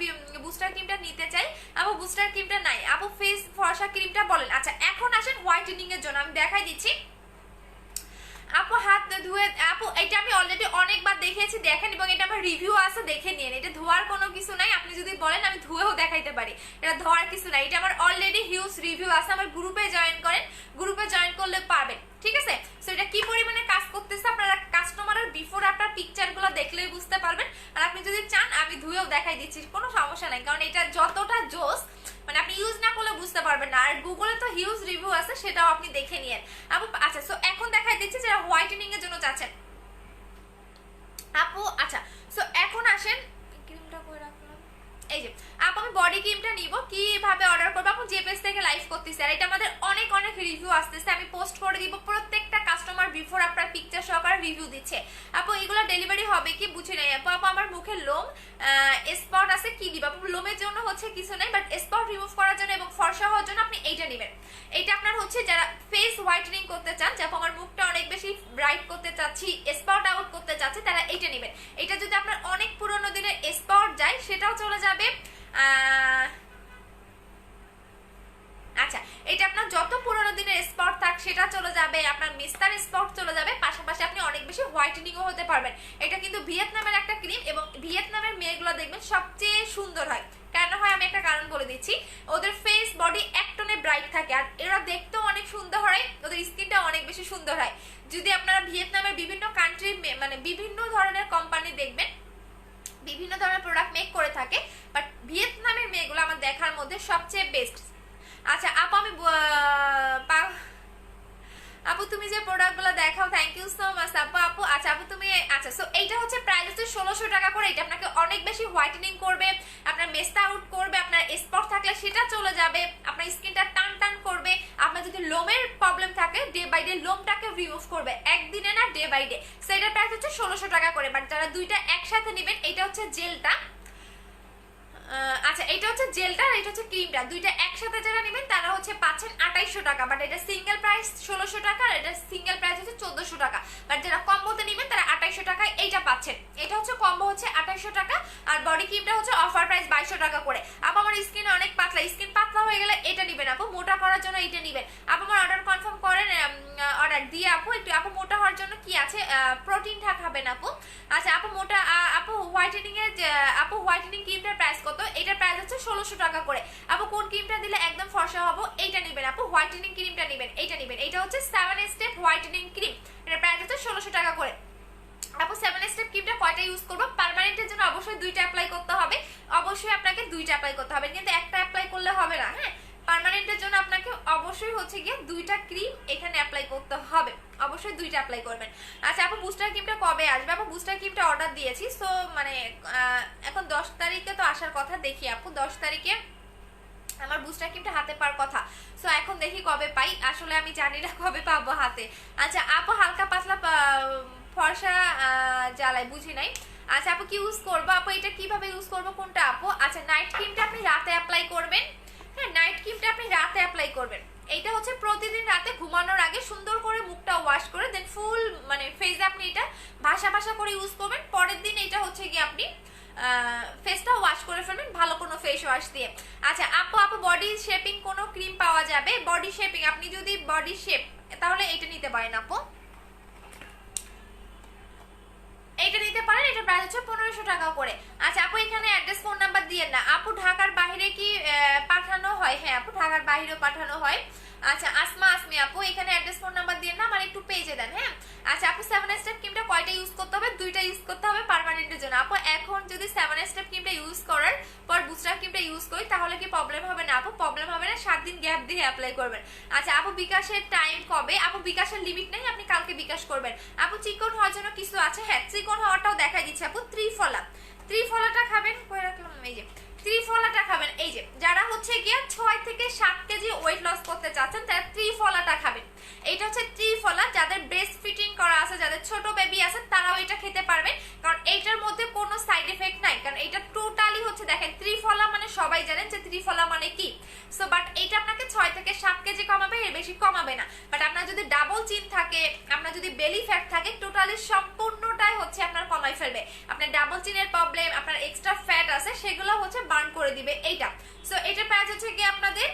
বুস্টার ক্রিমটা নিতে চাই। আপু বুস্টার ক্রিমটা নাই। আপু ফেস ফর্সা ক্রিমটা বলেন। আচ্ছা এখন আসেন হোয়াইটেনিং এর জন্য, আমি দেখাই দিচ্ছি। আপু হাত ধুয়ে, আপু এটা আমি অলরেডি অনেকবার দেখিয়েছি, দেখেন, এবং এটা আমার রিভিউ আছে, দেখে নিন। এটা ধোয়ার কোনো কিছু নাই, আপনি যদি বলেন আমি ধুয়েও দেখাইতে পারি, এটা ধোয়ার কিছু নাই। এটা আমার অলরেডি হিউজ রিভিউ আছে, আমার গ্রুপে জয়েন করেন, গ্রুপে জয়েন করলে পাবেন, ঠিক আছে। সো এটা কি পরিমাণে কাজ করতেছে আপনারা কাস্টমারের বিফোর আফটার পিকচারগুলো দেখলেই বুঝতে পারবেন। আর আপনি যদি চান আমি ধুয়েও দেখাই দিচ্ছি, কোনো সমস্যা নাই, কারণ এটা যতটা জোস মানে আপনি ইউজ না করলে বুঝতে পারবেন না। আর গুগলে তো হিউজ রিভিউ আছে, সেটাও আপনি দেখে নিয়েন আপু। আচ্ছা সো এখন দেখাই দিচ্ছি যারা হোয়াইটেনিং এর জন্য চাচ্ছেন আপু। আচ্ছা সো এখন আসেন, ক্রিমটা কই রাখলাম, এই যে আপু আমি বডি ক্রিমটা নিব, কিভাবে অর্ডার করবো আপু? যে পেজ থেকে লাইভ করতেছি, আর এটা আমাদের অনেক অনেক রিভিউ আসতেছে, আমি পোস্ট করে দিব, প্রত্যেকটা কাস্টমার বিফোর আফটার পিকচার সহকারে রিভিউ দিচ্ছে। আপু এগুলো ডেলিভারি হবে কি বুঝি নাই আপু। আপু আমার মুখে লোম স্পট আছে, কি দিব আপু? লোমের জন্য হচ্ছে কিছু নাই, বাট স্পট রিমুভ করার জন্য এবং ফর্সা হওয়ার জন্য আপনি এইটা নেবেন। এইটা আপনার হচ্ছে যারা ফেস হোয়াইটেনিং করতে চান, যারা আমার মুখটা অনেক বেশি ব্রাইট করতে চাচ্ছি, স্পট আউট করতে চাচ্ছি, তারা এইটা নেবেন। এটা যদি আপনার অনেক পুরোনো দিনের স্পট যায় সেটাও চলে যাবে। আচ্ছা, এটা আপনার যত পুরোনো দিনের স্পট থাক সেটা চলে যাবে, আপনার মিস্টার স্পট চলে যাবে, পাশাপাশি আপনি অনেক বেশি হোয়াইটেনিংও হতে পারবেন। এটা কিন্তু ভিয়েতনামের একটা ক্রিম, এবং ভিয়েতনামের মেয়েগুলো দেখবেন সবচেয়ে সুন্দর হয়। কেন হয় আমি একটা কারণ বলে দিচ্ছি, ওদের ফেস বডি এক টনে ব্রাইট থাকে, আর এরা দেখতেও অনেক সুন্দর হয়, ওদের স্কিনটা অনেক বেশি সুন্দর হয়। যদি আপনারা ভিয়েতনামের বিভিন্ন কান্ট্রি মানে বিভিন্ন ধরনের কোম্পানি দেখবেন বিভিন্ন ধরনের প্রোডাক্ট মেক করে থাকে, বাট ভিয়েতনামের মেয়েগুলো আমার দেখার মধ্যে সবচেয়ে বেস্ট। আচ্ছা আপু আমি আপু তুমি যে প্রোডাক্টগুলো দেখাও থ্যাংক ইউ সো মাচ আপু। আপু আচ্ছা আপু তুমি আচ্ছা, সো এইটা হচ্ছে প্রাইস হচ্ছে 1600 টাকা করে। এটা আপনাকে অনেক বেশি হোয়াইটেনিং করবে, আপনার মেস্তা আউট করবে, আপনার স্পট থাকলে সেটা চলে যাবে, আপনার স্কিনটা টান টান করবে, আপনার যদি লোমের প্রবলেম থাকে ডে বাই ডে লোমটাকে রিমুভ করবে, একদিনে না ডে বাই ডে। সো এটার প্রাইস হচ্ছে 1600 টাকা করে। বাট যারা দুইটা একসাথে নেবেন, এটা হচ্ছে জেলটা, আচ্ছা এটা হচ্ছে জেলটা আর এটা হচ্ছে ক্রিমটা, দুইটা একসাথে যারা নেবেন তারা হচ্ছে পাচ্ছেন 2800 টাকা। বাট এটা সিঙ্গেল প্রাইস 1600 টাকা, আর এটা সিঙ্গেল প্রাইস হচ্ছে 1400 টাকা। বাট যারা কম্বোতে নেবেন তারা 2800 টাকায় এইটা পাচ্ছেন। এটা হচ্ছে কম্বো হচ্ছে 2800 টাকা, আর বডি ক্রিমটা হচ্ছে অফার প্রাইস 2200 টাকা করে। আপু আমার স্কিন অনেক পাতলা, স্কিন পাতলা হয়ে গেলে এটা নেবেন আপু, মোটা করার জন্য এটা নেবেন। আপু আমার অর্ডার কনফার্ম করেন, অর্ডার দিয়ে আপু একটু। আপু মোটা হওয়ার জন্য কি আছে? প্রোটিনটা খাবেন আপু। আচ্ছা আপু মোটা আপু হোয়াইটেনিং এর আপু হোয়াইটেনিং ক্রিমটার প্রাইস কত? এটার প্রাইস হচ্ছে 1600 টাকা করে। আপু কোন ক্রিমটা দিলে একদম ফর্সা হবো? এইটা নেবেন আপু, হোয়াইটেনিং ক্রিমটা নেবেন, এইটা নেবেন। এটা হচ্ছে 7 স্টেপ হোয়াইটেনিং ক্রিম, এটার প্রাইস হচ্ছে 1600 টাকা করে। আপু 7 স্টেপ ক্রিমটা কয়টা ইউজ করবো? পার্মানেন্টের জন্য অবশ্যই দুইটা অ্যাপ্লাই করতে হবে, অবশ্যই আপনাকে দুইটা অ্যাপ্লাই করতে হবে, কিন্তু একটা অ্যাপ্লাই করলে হবে না। হ্যাঁ, পার্মানেন্টের জন্য আপনাকে অবশ্যই হচ্ছে গিয়ে দুইটা ক্রিম এখানে অ্যাপ্লাই করতে হবে, অবশ্যই দুইটা অ্যাপ্লাই করবেন। আচ্ছা আপু বুস্টার ক্রিমটা কবে আসবে? আপু বুস্টার ক্রিমটা অর্ডার দিয়েছি, সো মানে এখন 10 তারিখে তো আসার কথা, দেখি আপু 10 তারিখে আমার বুস্টার ক্রিমটা হাতে পাওয়ার কথা, সো এখন দেখি কবে পাই, আসলে আমি জানি না কবে পাবো হাতে। আচ্ছা আপু হালকা পাতলা ফর্সা জ্বালায়, বুঝি নাই। আচ্ছা আপু কি ইউজ করবো? আপু এটা কিভাবে ইউজ করবো কোনটা আপু? আচ্ছা নাইট ক্রিমটা আপনি রাতে অ্যাপ্লাই করবেন। হ্যাঁ, নাইট ক্রিমটা আপনি রাতে অ্যাপ্লাই করবেন। এইটা হচ্ছে প্রতিদিন রাতে ঘুমানোর আগে সুন্দর করে মুখটা ওয়াশ করে দেন ফুল মানে ফেসে আপনি এটা ভাসা ভাসা করে ইউজ করবেন। পরের দিন এটা হচ্ছে কি আপনি ফেসটা ওয়াশ করে ফেলবেন ভালো কোনো ফেস ওয়াশ দিয়ে। আচ্ছা আপু আপু বডি শেপিং কোনো ক্রিম পাওয়া যাবে? বডি শেপিং আপনি যদি বডি শেপ তাহলে এটা নিতে পারেন আপু, এইটা নিতে পারেন, এটা প্রাইস হচ্ছে 1500 টাকা করে। আচ্ছা আপু এখানে অ্যাড্রেস ফোন নাম্বার দিয়েন না আপু, ঢাকার বাইরে কি পাঠানো হয়? হ্যাঁ আপু ঢাকার বাইরেও পাঠানো হয়। আচ্ছা আসমা আসমি আপু এখানে অ্যাড্রেস ফোন নাম্বার দিয়েন না, মানে একটু পেজে দেন। হ্যাঁ আচ্ছা আপু 7 স্টেপ ক্রিমটা কয়টা ইউজ করতে হবে? দুইটা ইউজ করতে হবে পার্মানেন্টের জন্য। আপু এখন যদি 7 স্টেপ ক্রিমটা ইউজ করার পর বুস্টার ক্রিমটা ইউজ করি তাহলে কি প্রবলেম হবে না? আপু প্রবলেম হবে না, 7 দিন গ্যাপ দিয়ে অ্যাপ্লাই করবেন। আচ্ছা আপু বিকাশের টাইম কবে? আপু বিকাশের লিমিট নেই, আপনি কালকে বিকাশ করবেন। আপু চিকন হওয়ার জন্য কিছু আছে? হ্যাঁ চিকন হওয়াটাও দেখাই দিচ্ছে আপু। ত্রিফলাটা খাবেন, কই রাখলাম, এই যে ত্রিফলাটা খাবেন। এই যে যারা হচ্ছে গিয়ে 6 থেকে 7 কেজি ওয়েট লস করতে চাচ্ছেন তারা ত্রিফলাটা খাবেন। এটা হচ্ছে ত্রিফলা, যাদের ব্রেস্ট ফিটিং করা আছে, যাদের ছোট বেবি আছে তারাও এটা খেতে পারবেন, কারণ এইটার মধ্যে কোনো সাইড এফেক্ট নাই, কারণ এটা টোটালি হচ্ছে দেখেন ত্রিফলা মানে সবাই জানেন যে ত্রিফলা মানে কি। সো বাট এইটা আপনাকে 6 থেকে 7 কেজি কমাবে, এর বেশি কমাবে না। বাট আপনার যদি ডাবল চিন থাকে, আপনার যদি বেলি ফ্যাট থাকে, টোটালি সম্পূর্ণটাই হচ্ছে আপনার কমাই ফেলবে। আপনার ডাবল চিনের প্রবলেম, আপনার এক্সট্রা ফ্যাট আছে সেগুলো হচ্ছে বার্ন করে দিবে এইটা। সো এটার প্রাইস হচ্ছে কি আপনাদের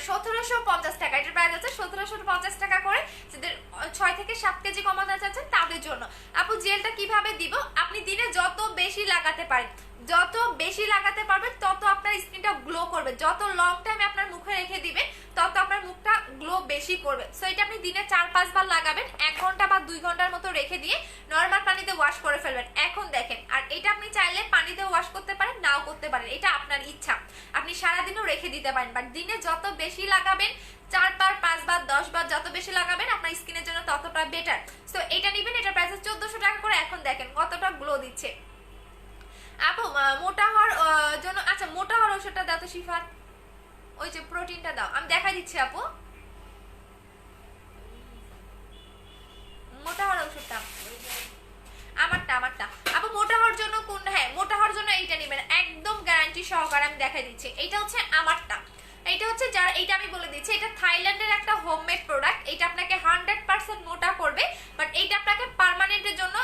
1750 টাকা, এটার প্রাইস আছে 1750 টাকা করে। যাদের 6 থেকে 7 কেজি কমাতে চাচ্ছেন তাদের জন্য। আপু জেলটা কিভাবে দিব? আপনি দিনে যত বেশি লাগাতে পারেন, যত বেশি লাগাতে পারবেন তত আপনার স্কিনটা গ্লো করবে, যত লং টাইম আপনার মুখে রেখে দিবেন তত আপনার মুখটা গ্লো বেশি করবে। সো এটা আপনি দিনে 4-5 বার লাগাবেন, 1 ঘন্টা বা 2 ঘন্টার মতো রেখে দিয়ে নর্মাল পানিতে ওয়াশ করে ফেলবেন। এখন দেখেন, আর এটা আপনি চাইলে পানিতে ওয়াশ করতে পারেন, নাও করতে পারেন, এটা আপনার ইচ্ছা, আপনি সারাদিনও রেখে দিতে পারেন। বাট দিনে যত বেশি লাগাবেন, 4 বার 5 বার 10 বার যত বেশি লাগাবেন আপনার স্কিনের জন্য ততটা বেটার। সো এটা নেবেন, এটা প্রাইস 1400 টাকা করে। এখন দেখেন কতটা গ্লো দিচ্ছে। আপু মোটা হওয়ার জন্য, আচ্ছা মোটা হওয়ার ওষুধটা দাও তো শিফাত, ওই যে প্রোটিনটা দাও, আমি দেখাই দিচ্ছি আপু। দেখাই দিচ্ছি। এইটা হচ্ছে আমারটা, এইটা হচ্ছে যারা, এইটা আমি বলে দিচ্ছি এটা থাইল্যান্ডের একটা হোমমেড প্রোডাক্ট। এটা আপনাকে 100% মোটা করবে, বাট এইটা আপনাকে পার্মানেন্টের জন্য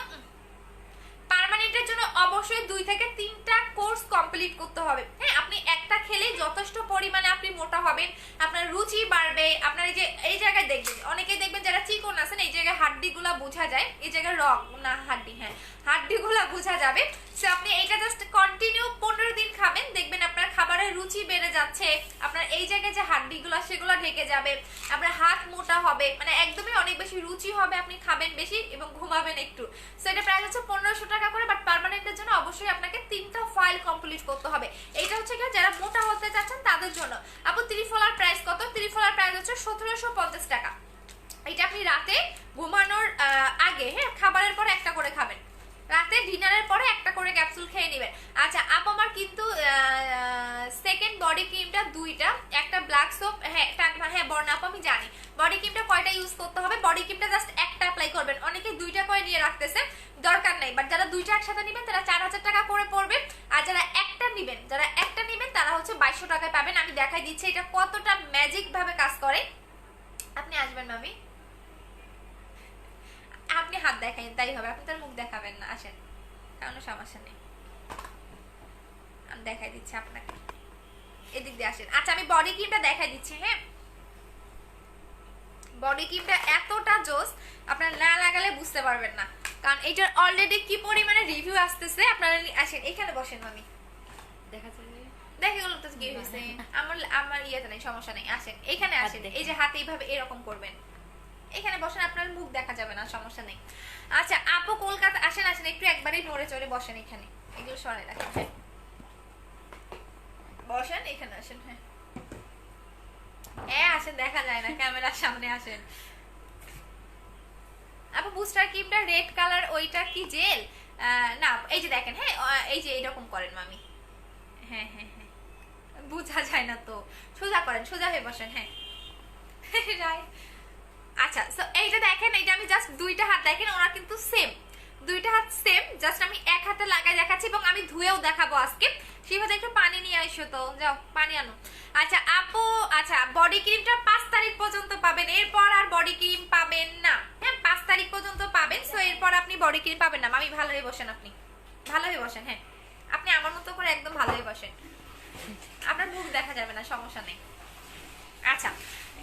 অবশ্যই 2 থেকে 3টা কোর্স কমপ্লিট করতে হবে। হ্যাঁ, আপনি একটা খেলেই যথেষ্ট পরিমাণে আপনি মোটা হবেন, আপনার রুচি বাড়বে। আপনার এই জায়গায় দেখবেন, অনেকেই দেখবেন যারা চিকন আছেন এই জায়গায় হাড্ডিগুলা বোঝা যায়, এই জায়গায় রগ না হাড্ডি, হ্যাঁ হাড্ডিগুলা বোঝা যাবে। সো আপনি এইটা জাস্ট কন্টিনিউ 15 দিন খাবেন, দেখবেন আপনার খাবারের রুচি বেড়ে যাচ্ছে, আপনার এই জায়গায় যে হাড্ডিগুলো সেগুলো ঢেকে যাবে, আপনার হাত মোটা হবে, মানে একদমই অনেক বেশি রুচি হবে, আপনি খাবেন বেশি এবং ঘুমাবেন একটু। সো এটা প্রাইস হচ্ছে 1500 টাকা করে, বাট পার্মানেন্টের জন্য অবশ্যই আপনাকে 3টা ফাইল কমপ্লিট করতে হবে। এইটা হচ্ছে কি যারা মোটা হতে চাচ্ছেন তাদের জন্য। আপু ত্রিফলার প্রাইস কত? ত্রিফলার প্রাইস হচ্ছে 1750 টাকা। এটা আপনি রাতে ঘুমানোর আগে, হ্যাঁ খাবারের পরে একটা করে খাবেন, রাতে ডিনারের পরে একটা করে ক্যাপসুল খেয়ে নেবেন। আচ্ছা আপু আমার কিন্তু সেকেন্ড বডি ক্রিমটা 2টা, একটা ব্ল্যাক সোপ, হ্যাঁ বর্ণা আপু আমি জানি বডি ক্রিমটা কয়টা ইউজ করতে হবে। বডি ক্রিমটা জাস্ট একটা অ্যাপ্লাই করবেন, অনেকে 2টা করে নিয়ে রাখতেছে, দরকার নাই। বাট যারা 2টা একসাথে নেবেন তারা 4000 টাকা করে পড়বে, আর যারা একটা নেবেন তারা হচ্ছে 2200 টাকায় পাবেন। আমি দেখাই দিচ্ছি এটা কতটা ম্যাজিক ভাবে কাজ করে। আপনি আসবেন মামি, আপনি হাত দেখাইন তাই হবে, আপনি তার মুখ দেখাবেন না, আসেন কোনো সমস্যা নেই, আমি দেখাই দিচ্ছি আপনাকে, এদিক দিয়ে আসেন। আচ্ছা আমি বডি ক্রিমটা দেখাই দিচ্ছি। হ্যাঁ বডি ক্রিমটা এতটা জোস, আপনারা না লাগালে বুঝতে পারবেন না, কারণ এটার অলরেডি কি পরিমাণে রিভিউ আসতেছে। আপনারা আসেন এখানে বসেন মামি, দেখা যাবে দেখে গেল তো কি হয়েছে, আমার ইয়েতে নেই, সমস্যা নেই, আসেন এখানে আসেন। এই যে হাতে এইভাবে এরকম করবেন, এখানে বসেন, আপনার মুখ দেখা যাবে না, সমস্যা নেই। আচ্ছা আপু কলকাতা আসেন, একটু একবারই নড়ে চড়ে বসেন, এখানে এগুলো সরে রাখেন, হ্যাঁ বসেন এখানে আসেন, হ্যাঁ আসেন, দেখা যায় না ক্যামেরার সামনে আসেন। আপু বুস্টার ক্রিমটা রেড কালার, ওইটা কি জেল? না এই যে দেখেন, হ্যাঁ এই যে এইরকম করেন মামি, হ্যাঁ বোঝা যায় না তো, সোজা করেন, সোজা হয়ে বসেন, হ্যাঁ আচ্ছা সো এইটা দেখেন, এইটা আমি জাস্ট 2টা হাত দেখেন, ওরা কিন্তু সেম, 2টা হাত সেম, জাস্ট আমি এক হাতে লাগাই দেখাচ্ছি এবং আমি ধুয়েও দেখাবো আজকে। শিবাতে একটু পানি নিয়ে আসো তো, যাও পানি আনো। আচ্ছা আপু, আচ্ছা বডি ক্রিমটা 5 তারিখ পর্যন্ত পাবেন, এরপর আর বডি ক্রিম পাবেন না। হ্যাঁ 5 তারিখ পর্যন্ত পাবেন, সো এরপর আপনি বডি ক্রিম পাবেন না। আমি ভালো হয়ে বসেন, আপনি ভালো হয়ে বসেন, হ্যাঁ আপনি আমার মতো করে একদম ভালো হয়ে বসেন, আপনার মুখ দেখা যাবে না, সমস্যা নেই। আচ্ছা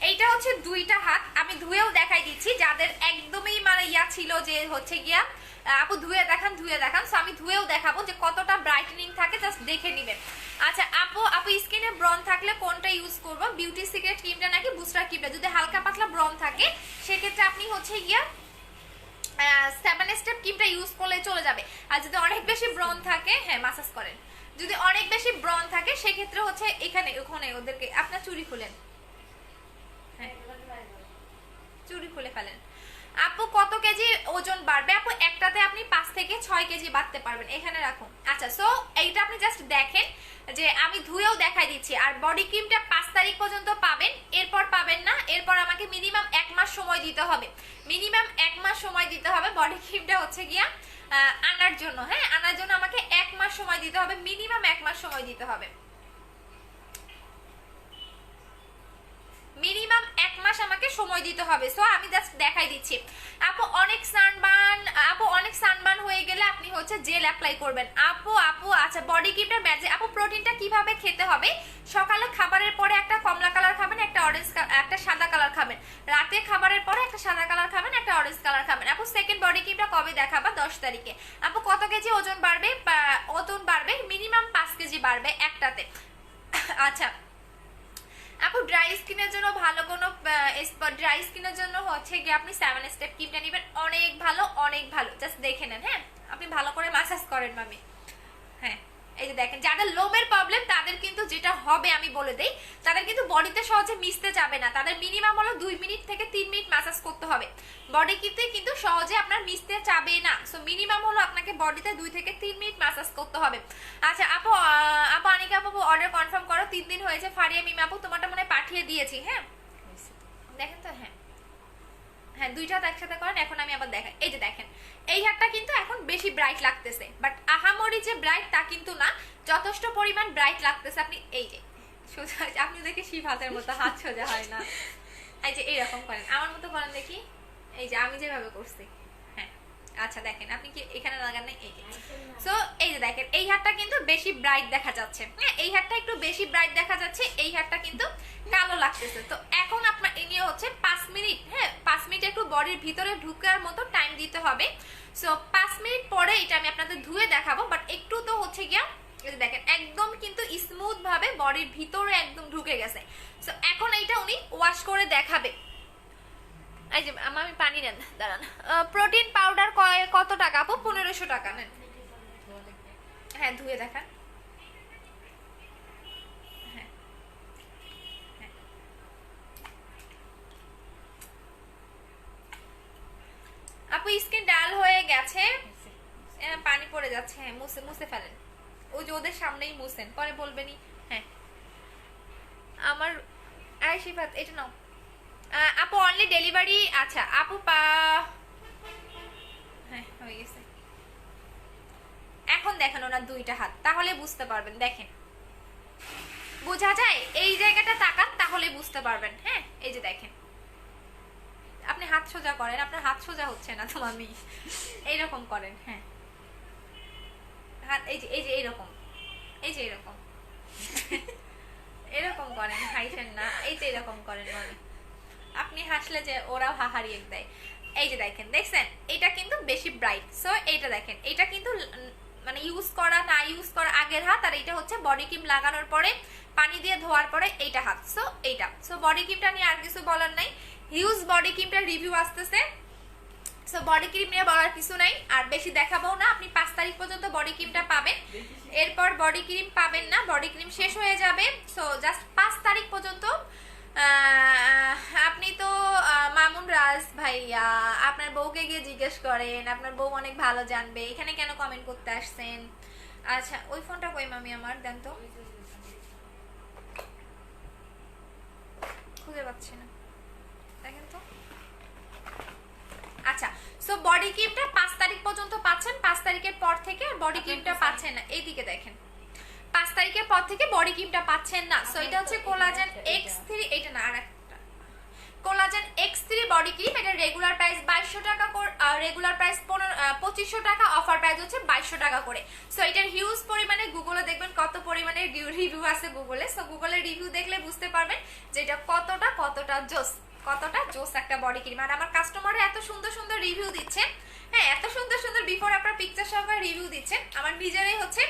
এইটা হচ্ছে 2টা হাত, আমি ধুয়েও দেখাই দিচ্ছি, যাদের একদমই মানে ইয়া ছিল যে হচ্ছে গিয়া আপু ধুয়ে দেখান, সো আমি ধুয়েও দেখাবো যে কতটা ব্রাইটেনিং থাকে, জাস্ট দেখে নেবেন। আচ্ছা আপু স্কিনে ব্রন থাকলে কোনটা ইউজ করবো, বিউটি সিক্রেট ক্রিমটা নাকি বুস্টার ক্রিমটা? যদি হালকা পাতলা ব্রন থাকে সেক্ষেত্রে আপনি হচ্ছে গিয়া 7 স্টেপ ক্রিমটা ইউজ করলে চলে যাবে। আর যদি অনেক বেশি ব্রন থাকে, হ্যাঁ মাসাজ করেন, যদি অনেক বেশি ব্রন থাকে সেক্ষেত্রে হচ্ছে এখানে ওখানে ওদেরকে আপনার চুড়ি খুলেন, চুড়ি খুলে ফেলেন। আপু কত কেজি ওজন বাড়বে? আপু একটাতে আপনি 5 থেকে 6 কেজি বাড়তে পারবেন, এখানে রাখুন। আচ্ছা সো এইটা আপনি জাস্ট দেখেন যে আমি ধুয়েও দেখাই দিচ্ছি। আর বডি ক্রিমটা 5 তারিখ পর্যন্ত পাবেন, এরপর পাবেন না, এরপর আমাকে মিনিমাম 1 মাস সময় দিতে হবে, মিনিমাম 1 মাস সময় দিতে হবে বডি ক্রিমটা হচ্ছে গিয়া আনার জন্য। হ্যাঁ আনার জন্য আমাকে 1 মাস সময় দিতে হবে, মিনিমাম 1 মাস সময় দিতে হবে, মিনিমাম 1 মাস আমাকে সময় দিতে হবে। সো আমি জাস্ট দেখাই দিচ্ছি। আপু অনেক সানবার্ন হয়ে গেলে আপনি হচ্ছে জেল অ্যাপ্লাই করবেন। আপু আচ্ছা বডি ক্রিমটা ম্যাজিক। আপু প্রোটিনটা কিভাবে খেতে হবে? সকালে খাবারের পরে একটা কমলা কালার খাবেন, একটা অরেঞ্জ, একটা সাদা কালার খাবেন, রাতে খাবারের পরে একটা সাদা কালার খাবেন, একটা অরেঞ্জ কালার খাবেন। আপু সেকেন্ড বডি ক্রিমটা কবে দেখাবা? 10 তারিখে। আপু কত কেজি ওজন বাড়বে? মিনিমাম 5 কেজি বাড়বে একটাতে। আচ্ছা আপু ড্রাই স্কিনের জন্য ভালো কোনো ড্রাই স্কিনের জন্য হচ্ছে গিয়ে আপনি 7 স্টেপ ক্রিমটা নেবেন, অনেক ভালো, জাস্ট দেখে নেন। হ্যাঁ আপনি ভালো করে ম্যাসাজ করেন মামি, হ্যাঁ এই যে দেখেন, যাদের লোমের প্রবলেম তাদের কিন্তু যেটা হবে আমি বলে দেই, তাদের কিন্তু বডিতে সহজে মিশতে যাবে না, তাদের মিনিমাম হলো 2 মিনিট থেকে 3 মিনিট ম্যাসাজ করতে হবে, বডি কিন্তু সহজে আপনার মিশতে যাবে না। সো মিনিমাম হলো আপনাকে বডিতে 2 থেকে 3 মিনিট ম্যাসাজ করতে হবে। আচ্ছা আপু আনিকা আপু অর্ডার কনফার্ম করো, 3 দিন হয়েছে। ফারিয়া মিমি আপু তোমারটা মনে পাঠিয়ে দিয়েছি, হ্যাঁ দেখেন তো, হ্যাঁ দুইটা হাত একসাথে করেন। এখন আমি আবার দেখাই, এই যে দেখেন এই হাতটা কিন্তু এখন বেশি ব্রাইট লাগতেছে, বাট আহামরি যে ব্রাইট তা কিন্তু না, যথেষ্ট পরিমাণ ব্রাইট লাগতেছে। আপনি এই যে সোজা, আপনি দেখে শিব হাতের মতো হাত সোজা হয় না, এই যে এইরকম করেন, আমার মতো করেন দেখি, এই যে আমি যেভাবে করছি। হ্যাঁ আচ্ছা দেখেন, আপনি কি এখানে লাগান নাই? এই যে সো এই যে দেখেন এই হাতটা কিন্তু বেশি ব্রাইট দেখা যাচ্ছে, হ্যাঁ এই হাতটা একটু বেশি ব্রাইট দেখা যাচ্ছে, এই হাতটা কিন্তু কালো লাগতেছে। তো এখন আপনার এই নিয়ে হচ্ছে 5 মিনিট, হ্যাঁ 5 মিনিট একটু বডির ভিতরে ঢুকার মতো টাইম দিতে হবে। সো 5 মিনিট পরে এটা আমি আপনাদের ধুয়ে দেখাবো, বাট একটু তো হচ্ছে গিয়া এই দেখেন একদম কিন্তু স্মুথ ভাবে বডির ভিতরে একদম ঢুকে গেছে। সো এখন এইটা উনি ওয়াশ করে দেখাবে। এই যে আমি পানি নেন, দাঁড়ান। প্রোটিন পাউডার কত টাকা আপু? 1500 টাকা নেন। হ্যাঁ ধুয়ে দেখান। হ্যাঁ আপু স্কিন ডাল হয়ে গেছে, পানি পড়ে যাচ্ছে, হ্যাঁ মুছে মুছে ফেলেন, ওই যে ওদের সামনেই মুছেন, পরে বলবেনই। হ্যাঁ আমার শিফাত এটা নাও আপু, অনলি ডেলিভারি। আচ্ছা আপু হ্যাঁ হয়ে গেছে। এখন দেখেন ওনার দুইটা হাত, তাহলে বুঝতে পারবেন। দেখেন বোঝা যায়, এই জায়গাটা তাকান তাহলে বুঝতে পারবেন। হ্যাঁ এই যে দেখেন, আপনি হাত সোজা করেন, আপনার হাত সোজা হচ্ছে না তো আমি এইরকম করেন। হ্যাঁ হাত এই যে এইরকম, এই যে এরকম এরকম করেন, হাইছেন না, এই যে এরকম করেন, মানে আপনি হাসলে যে ওরাও হাহারিয়ে দেয়। এই যে দেখেন, দেখছেন এটা কিন্তু বেশি ব্রাইট। সো এইটা দেখেন, এটা কিন্তু মানে ইউজ করা না ইউজ করা আগের হাত, আর এটা হচ্ছে বডি ক্রিম লাগানোর পরে পানি দিয়ে ধোয়ার পরে এইটা হাত। সো এইটা, সো বডি ক্রিমটা নিয়ে আর কিছু বলার নাই, হিউজ বডি ক্রিমটার রিভিউ আসতেছে। সো বডি ক্রিম নিয়ে বলার কিছু নাই, আর বেশি দেখাবো না। আপনি 5 তারিখ পর্যন্ত বডি ক্রিমটা পাবেন, এরপর বডি ক্রিম পাবেন না, বডি ক্রিম শেষ হয়ে যাবে। সো জাস্ট 5 তারিখ পর্যন্ত। আপনি তো মামুন রাজ ভাইয়া, আপনার বউকে গিয়ে জিজ্ঞেস করেন, আপনার বউ অনেক ভালো জানবে, এখানে কেন কমেন্ট করতে আসছেন? আচ্ছা ওই ফোনটা কই মামি আমার, দেন তো, খুঁজে পাচ্ছি না, দেখেন তো। আচ্ছা সো বডি ক্রিমটা 5 তারিখ পর্যন্ত পাচ্ছেন, 5 তারিখের পর থেকে আর বডি ক্রিমটা পাচ্ছেন না। এইদিকে দেখেন 5 তারিখের পর থেকে বডি ক্রিমটা পাচ্ছেন না। সো এটা হচ্ছে কোলাজেন X3, এটা না আর একটা কোলাজেন X3 বডি ক্রিম, এটা রেগুলার প্রাইস 2200 টাকা করে, রেগুলার প্রাইস 2500 টাকা, অফার প্রাইস হচ্ছে 2200 টাকা করে। সো এটার হিউজ পরিমাণে গুগলে দেখবেন কত পরিমাণে রিভিউ আছে গুগলে। সো গুগলের রিভিউ দেখলে বুঝতে পারবেন যে এটা কতটা জোস, কতটা জোস একটা বডি ক্রিম। আর আমার কাস্টমাররা এত সুন্দর সুন্দর রিভিউ দিচ্ছেন, হ্যাঁ এত সুন্দর সুন্দর বিফোর আফটার পিকচার সহকারে রিভিউ দিচ্ছেন, আমার নিজেরাই হচ্ছে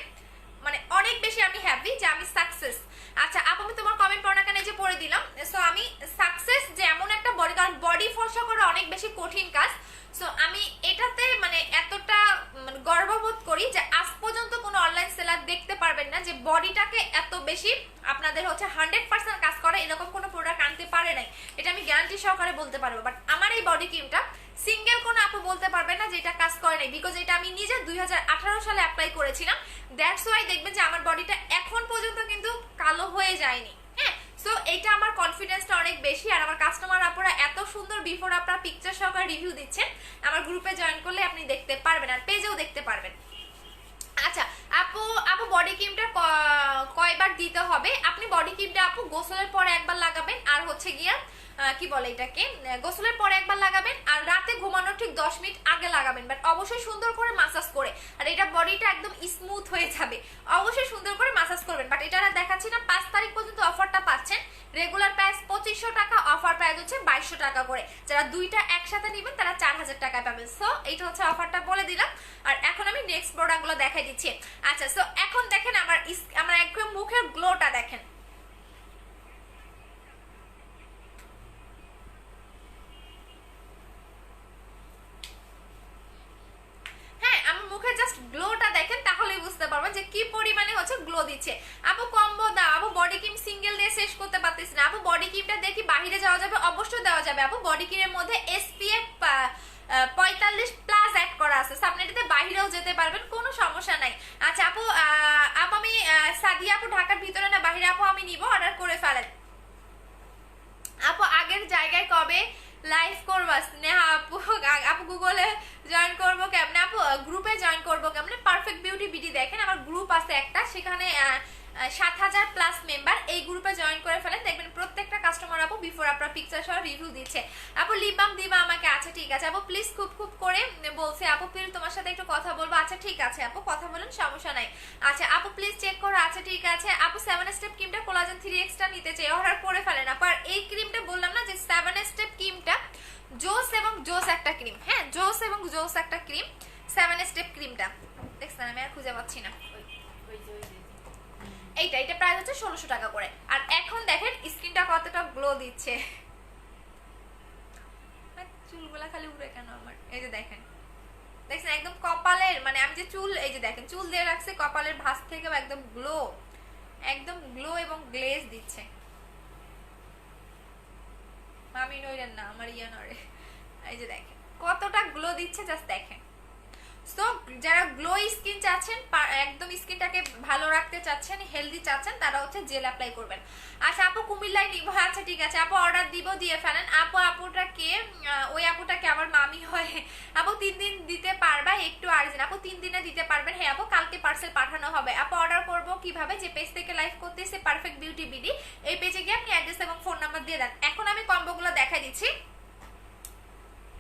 মানে অনেক বেশি আমি হ্যাপি যে আমি সাকসেস। আচ্ছা আপু আমি তোমার কমেন্ট পড়া কেন যে পড়ে দিলাম। সো আমি সাকসেস যে এমন একটা বডি, কারণ বডি ফর্সা করা অনেক বেশি কঠিন কাজ। সো আমি এটাতে মানে এতটা মানে গর্ববোধ করি যে আজ পর্যন্ত কোনো অনলাইন সেলার দেখতে পারবেন না যে বডিটাকে এত বেশি আপনাদের হচ্ছে 100% কাজ করে এরকম কোনো প্রোডাক্ট আনতে পারে নাই, এটা আমি গ্যারান্টি সহকারে বলতে পারবো। বাট আমার এই বডি ক্রিমটা সিঙ্গেল কোনো আপু বলতে পারবে না যে এটা কাজ করে নাই, বিকজ এটা আমি নিজে 2018 সালে অ্যাপ্লাই করেছিলাম। দ্যাটস ওয়াই দেখবেন যে আমার বডিটা এখন পর্যন্ত কিন্তু কালো হয়ে যায়নি। হ্যাঁ সো এইটা আমার কনফিডেন্সটা অনেক বেশি, আর আমার কাস্টমার আপুরা এত সুন্দর বিফোর আপনারা পিকচার সহকারে রিভিউ দিচ্ছেন, আমার গ্রুপে জয়েন করলে আপনি দেখতে পারবেন, আর পেজেও দেখতে পারবেন। আচ্ছা আপু বডি ক্রিমটা কয়বার দিতে হবে? আপনি বডি ক্রিমটা আপু গোসলের পরে একবার লাগাবেন, আর হচ্ছে গিয়া কি বলে এটাকে, গোসলের পরে একবার লাগাবেন, আর রাতে ঘুমানোর ঠিক 10 মিনিট আগে লাগাবেন, বাট অবশ্যই সুন্দর করে মাসাজ করে, আর এটা বডিটা একদম স্মুথ হয়ে যাবে, অবশ্যই সুন্দর করে মাসাজ করবেন। বাট এটা দেখাচ্ছি না, 5 তারিখ পর্যন্ত অফারটা পাচ্ছেন, রেগুলার প্রাইস 2500 টাকা, অফার প্রাইস হচ্ছে 2200 টাকা করে। যারা দুইটা একসাথে নেবেন তারা 4000 টাকায় পাবেন। সো এইটা হচ্ছে অফারটা বলে দিলাম, আর এখন আমি নেক্সট প্রোডাক্টগুলো দেখাই দিচ্ছি। আচ্ছা সো এখন দেখেন আমার একদম মুখের গ্লোটা দেখেন, জাস্ট গ্লোটা দেখেন তাহলেই বুঝতে পারবেন যে কি পরিমাণে হচ্ছে গ্লো দিচ্ছে। আপু কম্বো দাও, আপু বডি ক্রিম সিঙ্গেল দিয়ে শেষ করতে পারতেছি না। আপু বডি ক্রিমটা দেখি বাইরে যাওয়া যাবে, অবশ্যই দেওয়া যাবে আপু। বডি ক্রিমের মধ্যে SPF 45+ অ্যাড করা আছে, আপনি এটাতে বাইরেও যেতে পারবেন, কোনো সমস্যা নাই। আচ্ছা আপু আমি সাদিয়া আপু ঢাকার ভিতরে না বাইরে আপু আমি নিব, অর্ডার করে ফেলেন। আপু আগের জায়গায় কবে লাইভ করবা? স্নেহা সেখানে 7,000 প্লাস মেম্বার, এই গ্রুপে জয়েন করে ফেলেন, দেখবেন প্রত্যেকটা কাস্টমার আপু বিফোর আপনার পিকচার সহ রিভিউ দিচ্ছে। আপু লিপ বাম দিবা আমাকে? আচ্ছা ঠিক আছে আপু, প্লিজ খুব খুব করে বলছে আপু প্লিজ তোমার সাথে একটু কথা বলবো। আচ্ছা ঠিক আছে আপু, কথা বলুন, সমস্যা নাই। আচ্ছা আপু প্লিজ চেক করো। আচ্ছা ঠিক আছে আপু, 7 স্টেপ ক্রিমটা কোলাজেন 3x টা নিতে চাই, অর্ডার করে ফেলেন আপু। আর এই ক্রিমটা বললাম না যে 7 স্টেপ ক্রিমটা জোস এবং জোস একটা ক্রিম, হ্যাঁ জোস এবং জোস একটা ক্রিম, 7 স্টেপ ক্রিমটা দেখছেন, আমি আর খুঁজে পাচ্ছি না। এইটা প্রাইস হচ্ছে 1600 টাকা করে। আর এখন দেখেন স্কিনটা কতটা গ্লো দিচ্ছে, চুলগুলা খালি উড়ে কেন আমার, এই যে দেখেন দেখছেন একদম কপালের, মানে আমি যে চুল, এই যে দেখেন চুল দিয়ে রাখছে, কপালের ভাঁজ থেকে একদম গ্লো এবং গ্লেজ দিচ্ছে। আমি নইলেন না আমার ইয়া নরে, এই যে দেখেন কতটা গ্লো দিচ্ছে, জাস্ট দেখেন। সো যারা গ্লো স্কিন চাচ্ছেন, একদম স্কিনটাকে ভালো রাখতে চাচ্ছেন, হেলদি চাচ্ছেন, তারা হচ্ছে জেল অ্যাপ্লাই করবেন। আচ্ছা আপু কুমিল্লায় নিব, আচ্ছা ঠিক আছে আপু অর্ডার দিব, দিয়ে ফেলেন। আপুটাকে ওই আপুটাকে আমার মামি হয় আপু, 3 দিন দিতে পারবা? একটু আর্জেন্ট আপু, 3 দিনে দিতে পারবেন? হ্যাঁ আপু কালকে পার্সেল পাঠানো হবে। আপু অর্ডার করব কিভাবে? যে পেজ থেকে লাইভ করতেছে পারফেক্ট বিউটি বিডি, এই পেজে গিয়ে আপনি অ্যাড্রেস এবং ফোন নাম্বার দিয়ে দেন। এখন আমি কম্বোগুলো দেখাই দিচ্ছি।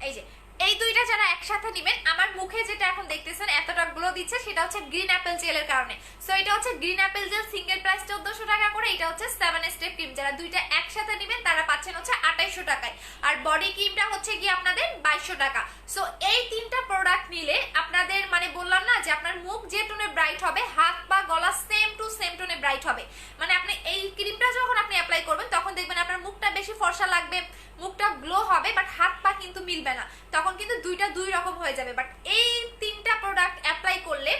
এই যে এই দুইটা যারা একসাথে নেবেন, আমার মুখে যেটা এখন দেখতেছেন এতটা গ্লো দিচ্ছে, সেটা হচ্ছে গ্রিন অ্যাপেল জেলের কারণে। সো এটা হচ্ছে green apple gel, single price 1400 টাকা করে। এটা হচ্ছে 7 স্টেপ ক্রিম, যারা দুইটা একসাথে নেবেন তারা পাচ্ছেন হচ্ছে 2800 টাকায়। আর বডি ক্রিমটা হচ্ছে কি আপনাদের 2200 টাকা। সো এই তিনটা প্রোডাক্ট নিলে আপনাদের, মানে বললাম না যে আপনার মুখ যে টোনে ব্রাইট হবে, হাত পা গলা সেম টু সেম টোনে ব্রাইট হবে। মানে আপনি এই ক্রিমটা যখন আপনি অ্যাপ্লাই করবেন তখন দেখবেন আপনার মুখটা বেশি ফর্সা লাগবে, মুখটা গ্লো হবে, বাট হাত পা কিন্তু মিলবে না, তখন কিন্তু দুইটা দুই রকম হয়ে যাবে। বাট এই তিনটা প্রোডাক্ট অ্যাপ্লাই করলে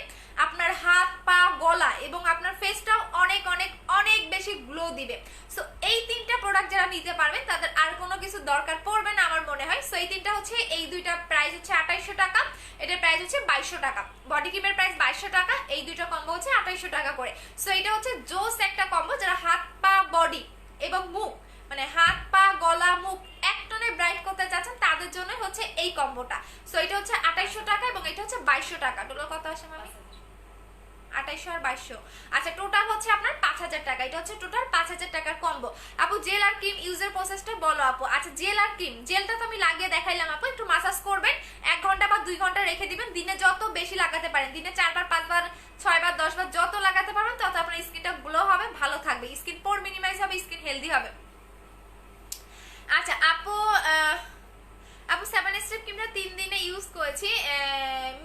আপনার হাত পা গলা এবং আপনার ফেসটাও অনেক অনেক অনেক বেশি গ্লো দিবে। সো এই তিনটা প্রোডাক্ট যারা নিতে পারবেন তাদের আর কোনো কিছু দরকার পড়বে না আমার মনে হয়। সো এই তিনটা হচ্ছে, এই দুইটা প্রাইস হচ্ছে 2800 টাকা, এটার প্রাইস হচ্ছে 2200 টাকা। বডি ক্রিমের প্রাইস 2200 টাকা, এই দুইটা কম্বো হচ্ছে 2800 টাকা করে। সো এটা হচ্ছে জোস একটা কম্বো, যারা হাত পা বডি এবং মুখ, মানে হাত পা গলা মুখ এক টনে ব্রাইট করতে চাচ্ছেন তাদের জন্য হচ্ছে এই কম্বোটা। সো এটা হচ্ছে 2800 টাকা এবং এটা হচ্ছে 2200 টাকা। টোটাল কত আসে মামি? 2800 আর 2200, আচ্ছা টোটাল হচ্ছে আপনার 5000 টাকা। এটা হচ্ছে টোটাল 5000 টাকার কম্বো। আপু জেল আর ক্রিম ইউজের প্রসেসটা বলো আপু। আচ্ছা জেল আর ক্রিম, জেলটা তো আমি লাগিয়ে দেখাইলাম আপু, একটু মাসাজ করবেন, 1 ঘন্টা বা 2 ঘন্টা রেখে দিবেন। দিনে যত বেশি লাগাতে পারেন, দিনে 4 বার 5 বার 6 বার 10 বার যত লাগাতে পারবেন তত আপনার স্কিনটা গ্লো হবে, ভালো থাকবে, স্কিন পোর মিনিমাইজ হবে, স্কিন হেলদি হবে। আচ্ছা আপু 7 স্টেপ ক্রিমটা 3 দিনে ইউজ করেছি,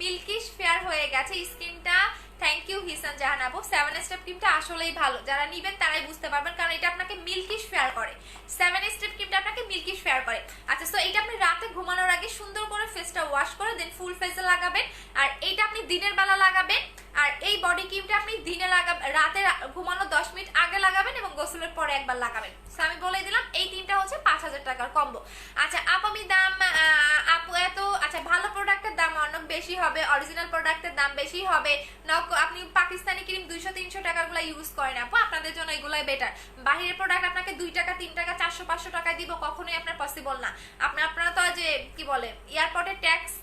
মিল্কিশ ফেয়ার হয়ে গেছে স্কিনটা। থ্যাংক ইউ হিসান জাহান আপু। 7 স্টেপ ক্রিমটা আসলেই ভালো, যারা নিবেন তারাই বুঝতে পারবেন, কারণ এটা আপনাকে মিল্কিশ ফেয়ার করে। 7 স্টেপ ক্রিমটা আপনাকে মিল্কিশ ফেয়ার করে। আচ্ছা সো এটা আপনি রাতে ঘুমানোর আগে সুন্দর করে ফেসটা ওয়াশ করে দেন ফুল ফেসে লাগাবেন, আর এইটা আপনি দিনের বেলা লাগাবেন। আর এই বডি ক্রিমটা আপনি দিনে লাগাবেন, রাতে ঘুমানোর 10 মিনিট আগে লাগাবেন এবং গোসলের পরে একবার লাগাবেন। সো আমি বলে দিলাম এই তিনটা হচ্ছে 5000 টাকার কম্বো। আচ্ছা আপু আমি দাম, আপু এত, আচ্ছা ভালো প্রোডাক্টের দাম অনেক বেশি হবে, অরিজিনাল প্রোডাক্টের দাম বেশি হবে, আপনি পাকিস্তানি ক্রিম 200-300 টাকার গুলা ইউজ করেন আপু, আপনাদের জন্য এগুলাই বেটার। বাহিরের প্রোডাক্ট আপনাকে 2 টাকা 3 টাকা 400-500 টাকা দিব, কখনোই আপনার পসিবল না। আপনারা তো যে কি বলে এয়ারপোর্টে ট্যাক্স,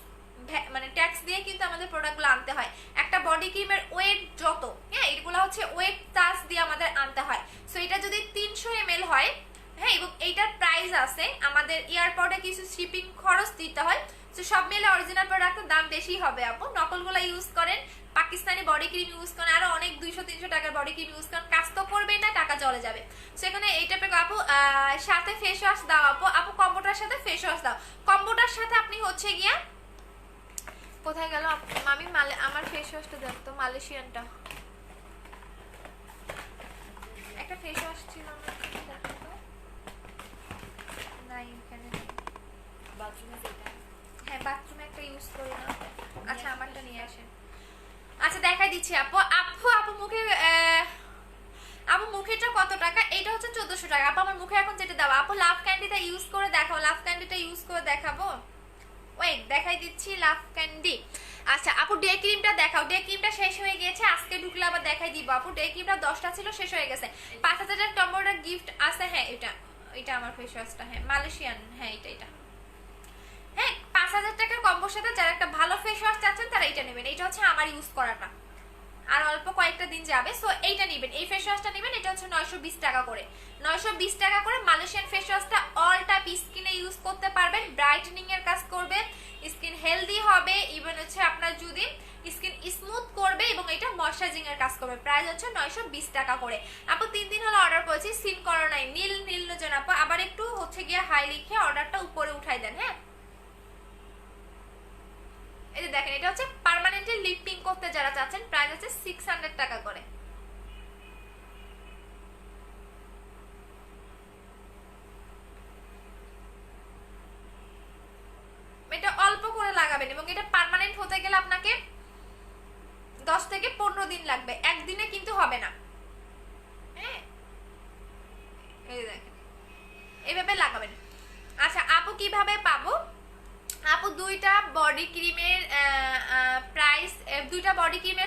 মানে ট্যাক্স দিয়ে কিন্তু আমাদের প্রোডাক্টগুলো আনতে হয়। একটা বডি ক্রিমের ওয়েট যত, হ্যাঁ এগুলো হচ্ছে ওয়েট চার্জ দিয়ে আমাদের আনতে হয়। সো এটা যদি 300 ml হয়, হ্যাঁ এবং এইটার প্রাইস আছে, আমাদের এয়ারপোর্টে কিছু শিপিং খরচ দিতে হয়। তো সব মিলে অরিজিনাল প্রোডাক্টের দাম বেশি হবে আপু। নকলগুলো ইউজ করেন, পাকিস্তানি বডি ক্রিম ইউজ করেন, আরো অনেক 200-300 টাকার বডি ক্রিম ইউজ করেন, কাজ তো করবেই না, টাকা চলে যাবে। সেখানে এই টাইপের আপু সাথে ফেস ওয়াশ দাও আপু কম্বোটার সাথে ফেস ওয়াশ দাও। কম্বোটার সাথে আপনি হচ্ছে গিয়া, কোথায় গেল মামি, আমার ফেস ওয়াশটা দেন তো, মালয়েশিয়ানটা একটা ফেস ওয়াশ ছিল না, নাই এখানে, বাথরুমে যেটা, হ্যাঁ বাথরুমে একটা ইউজ করি না। আচ্ছা আমারটা নিয়ে আসেন। আচ্ছা দেখাই দিচ্ছি আপু। আপু মুখে, আপু মুখেটা কত টাকা? এটা হচ্ছে 1400 টাকা আপু। আমার মুখে এখন যেটা দেওয়া আপু, লাভ ক্যান্ডিটা ইউজ করে দেখাও, লাভ ক্যান্ডিটা ইউজ করে দেখাবো, ওয়েট দেখাই দিচ্ছি লাভ ক্যান্ডি। আচ্ছা আপু ডে ক্রিমটা দেখাও, ডে ক্রিমটা শেষ হয়ে গেছে, আজকে ঢুকলে আবার দেখাই দিব আপু। ডে ক্রিমটা 10টা ছিল, শেষ হয়ে গেছে। 5000 কম্বোটার গিফট আছে, হ্যাঁ এটা আমার ফেস ওয়াশটা, হ্যাঁ মালয়েশিয়ান, হ্যাঁ এটা হ্যাঁ 5000 টাকার কম্বোর সাথে যারা একটা ভালো ফেস ওয়াশ চাচ্ছেন তারা এটা নেবেন। এটা হচ্ছে আমার ইউজ করাটা, আর অল্প কয়েকটা দিন যাবে। সো এইটা নেবেন, এই ফেস ওয়াশটা নেবেন, এটা হচ্ছে 920 টাকা করে। 920 টাকা করে মালয়েশিয়ান ফেস ওয়াশটা অল টাইপ স্কিনে ইউজ করতে পারবেন, ব্রাইটেনিং এর কাজ করবে, স্কিন হেলদি হবে, ইভেন হচ্ছে আপনার যদি স্কিন স্মুথ করবে এবং এটা ময়শ্চারাইজিং এর কাজ করবে। প্রাইস হচ্ছে 920 টাকা করে। আপু 3 দিন হলো অর্ডার করেছি, সিন করা নাই, নীল নীল নজন আপু আবার একটু হচ্ছে গিয়ে হাই লিখে অর্ডারটা উপরে উঠাই দেন। হ্যাঁ, এই যে দেখেন, এটা হচ্ছে পার্মানেন্টলি লিপ পিঙ্ক করতে যারা চাচ্ছেন, প্রাইস হচ্ছে 600 টাকা করে। এটা অল্প করে লাগাবেন এবং এটা পার্মানেন্ট হতে গেলে আপনাকে 10 থেকে 15 দিন লাগবে, একদিনে কিন্তু হবে না। হ্যাঁ, এই দেখেন এইভাবে লাগাবেন। আচ্ছা আপু কিভাবে পাবো? আপু দুইটা বডি ক্রিমের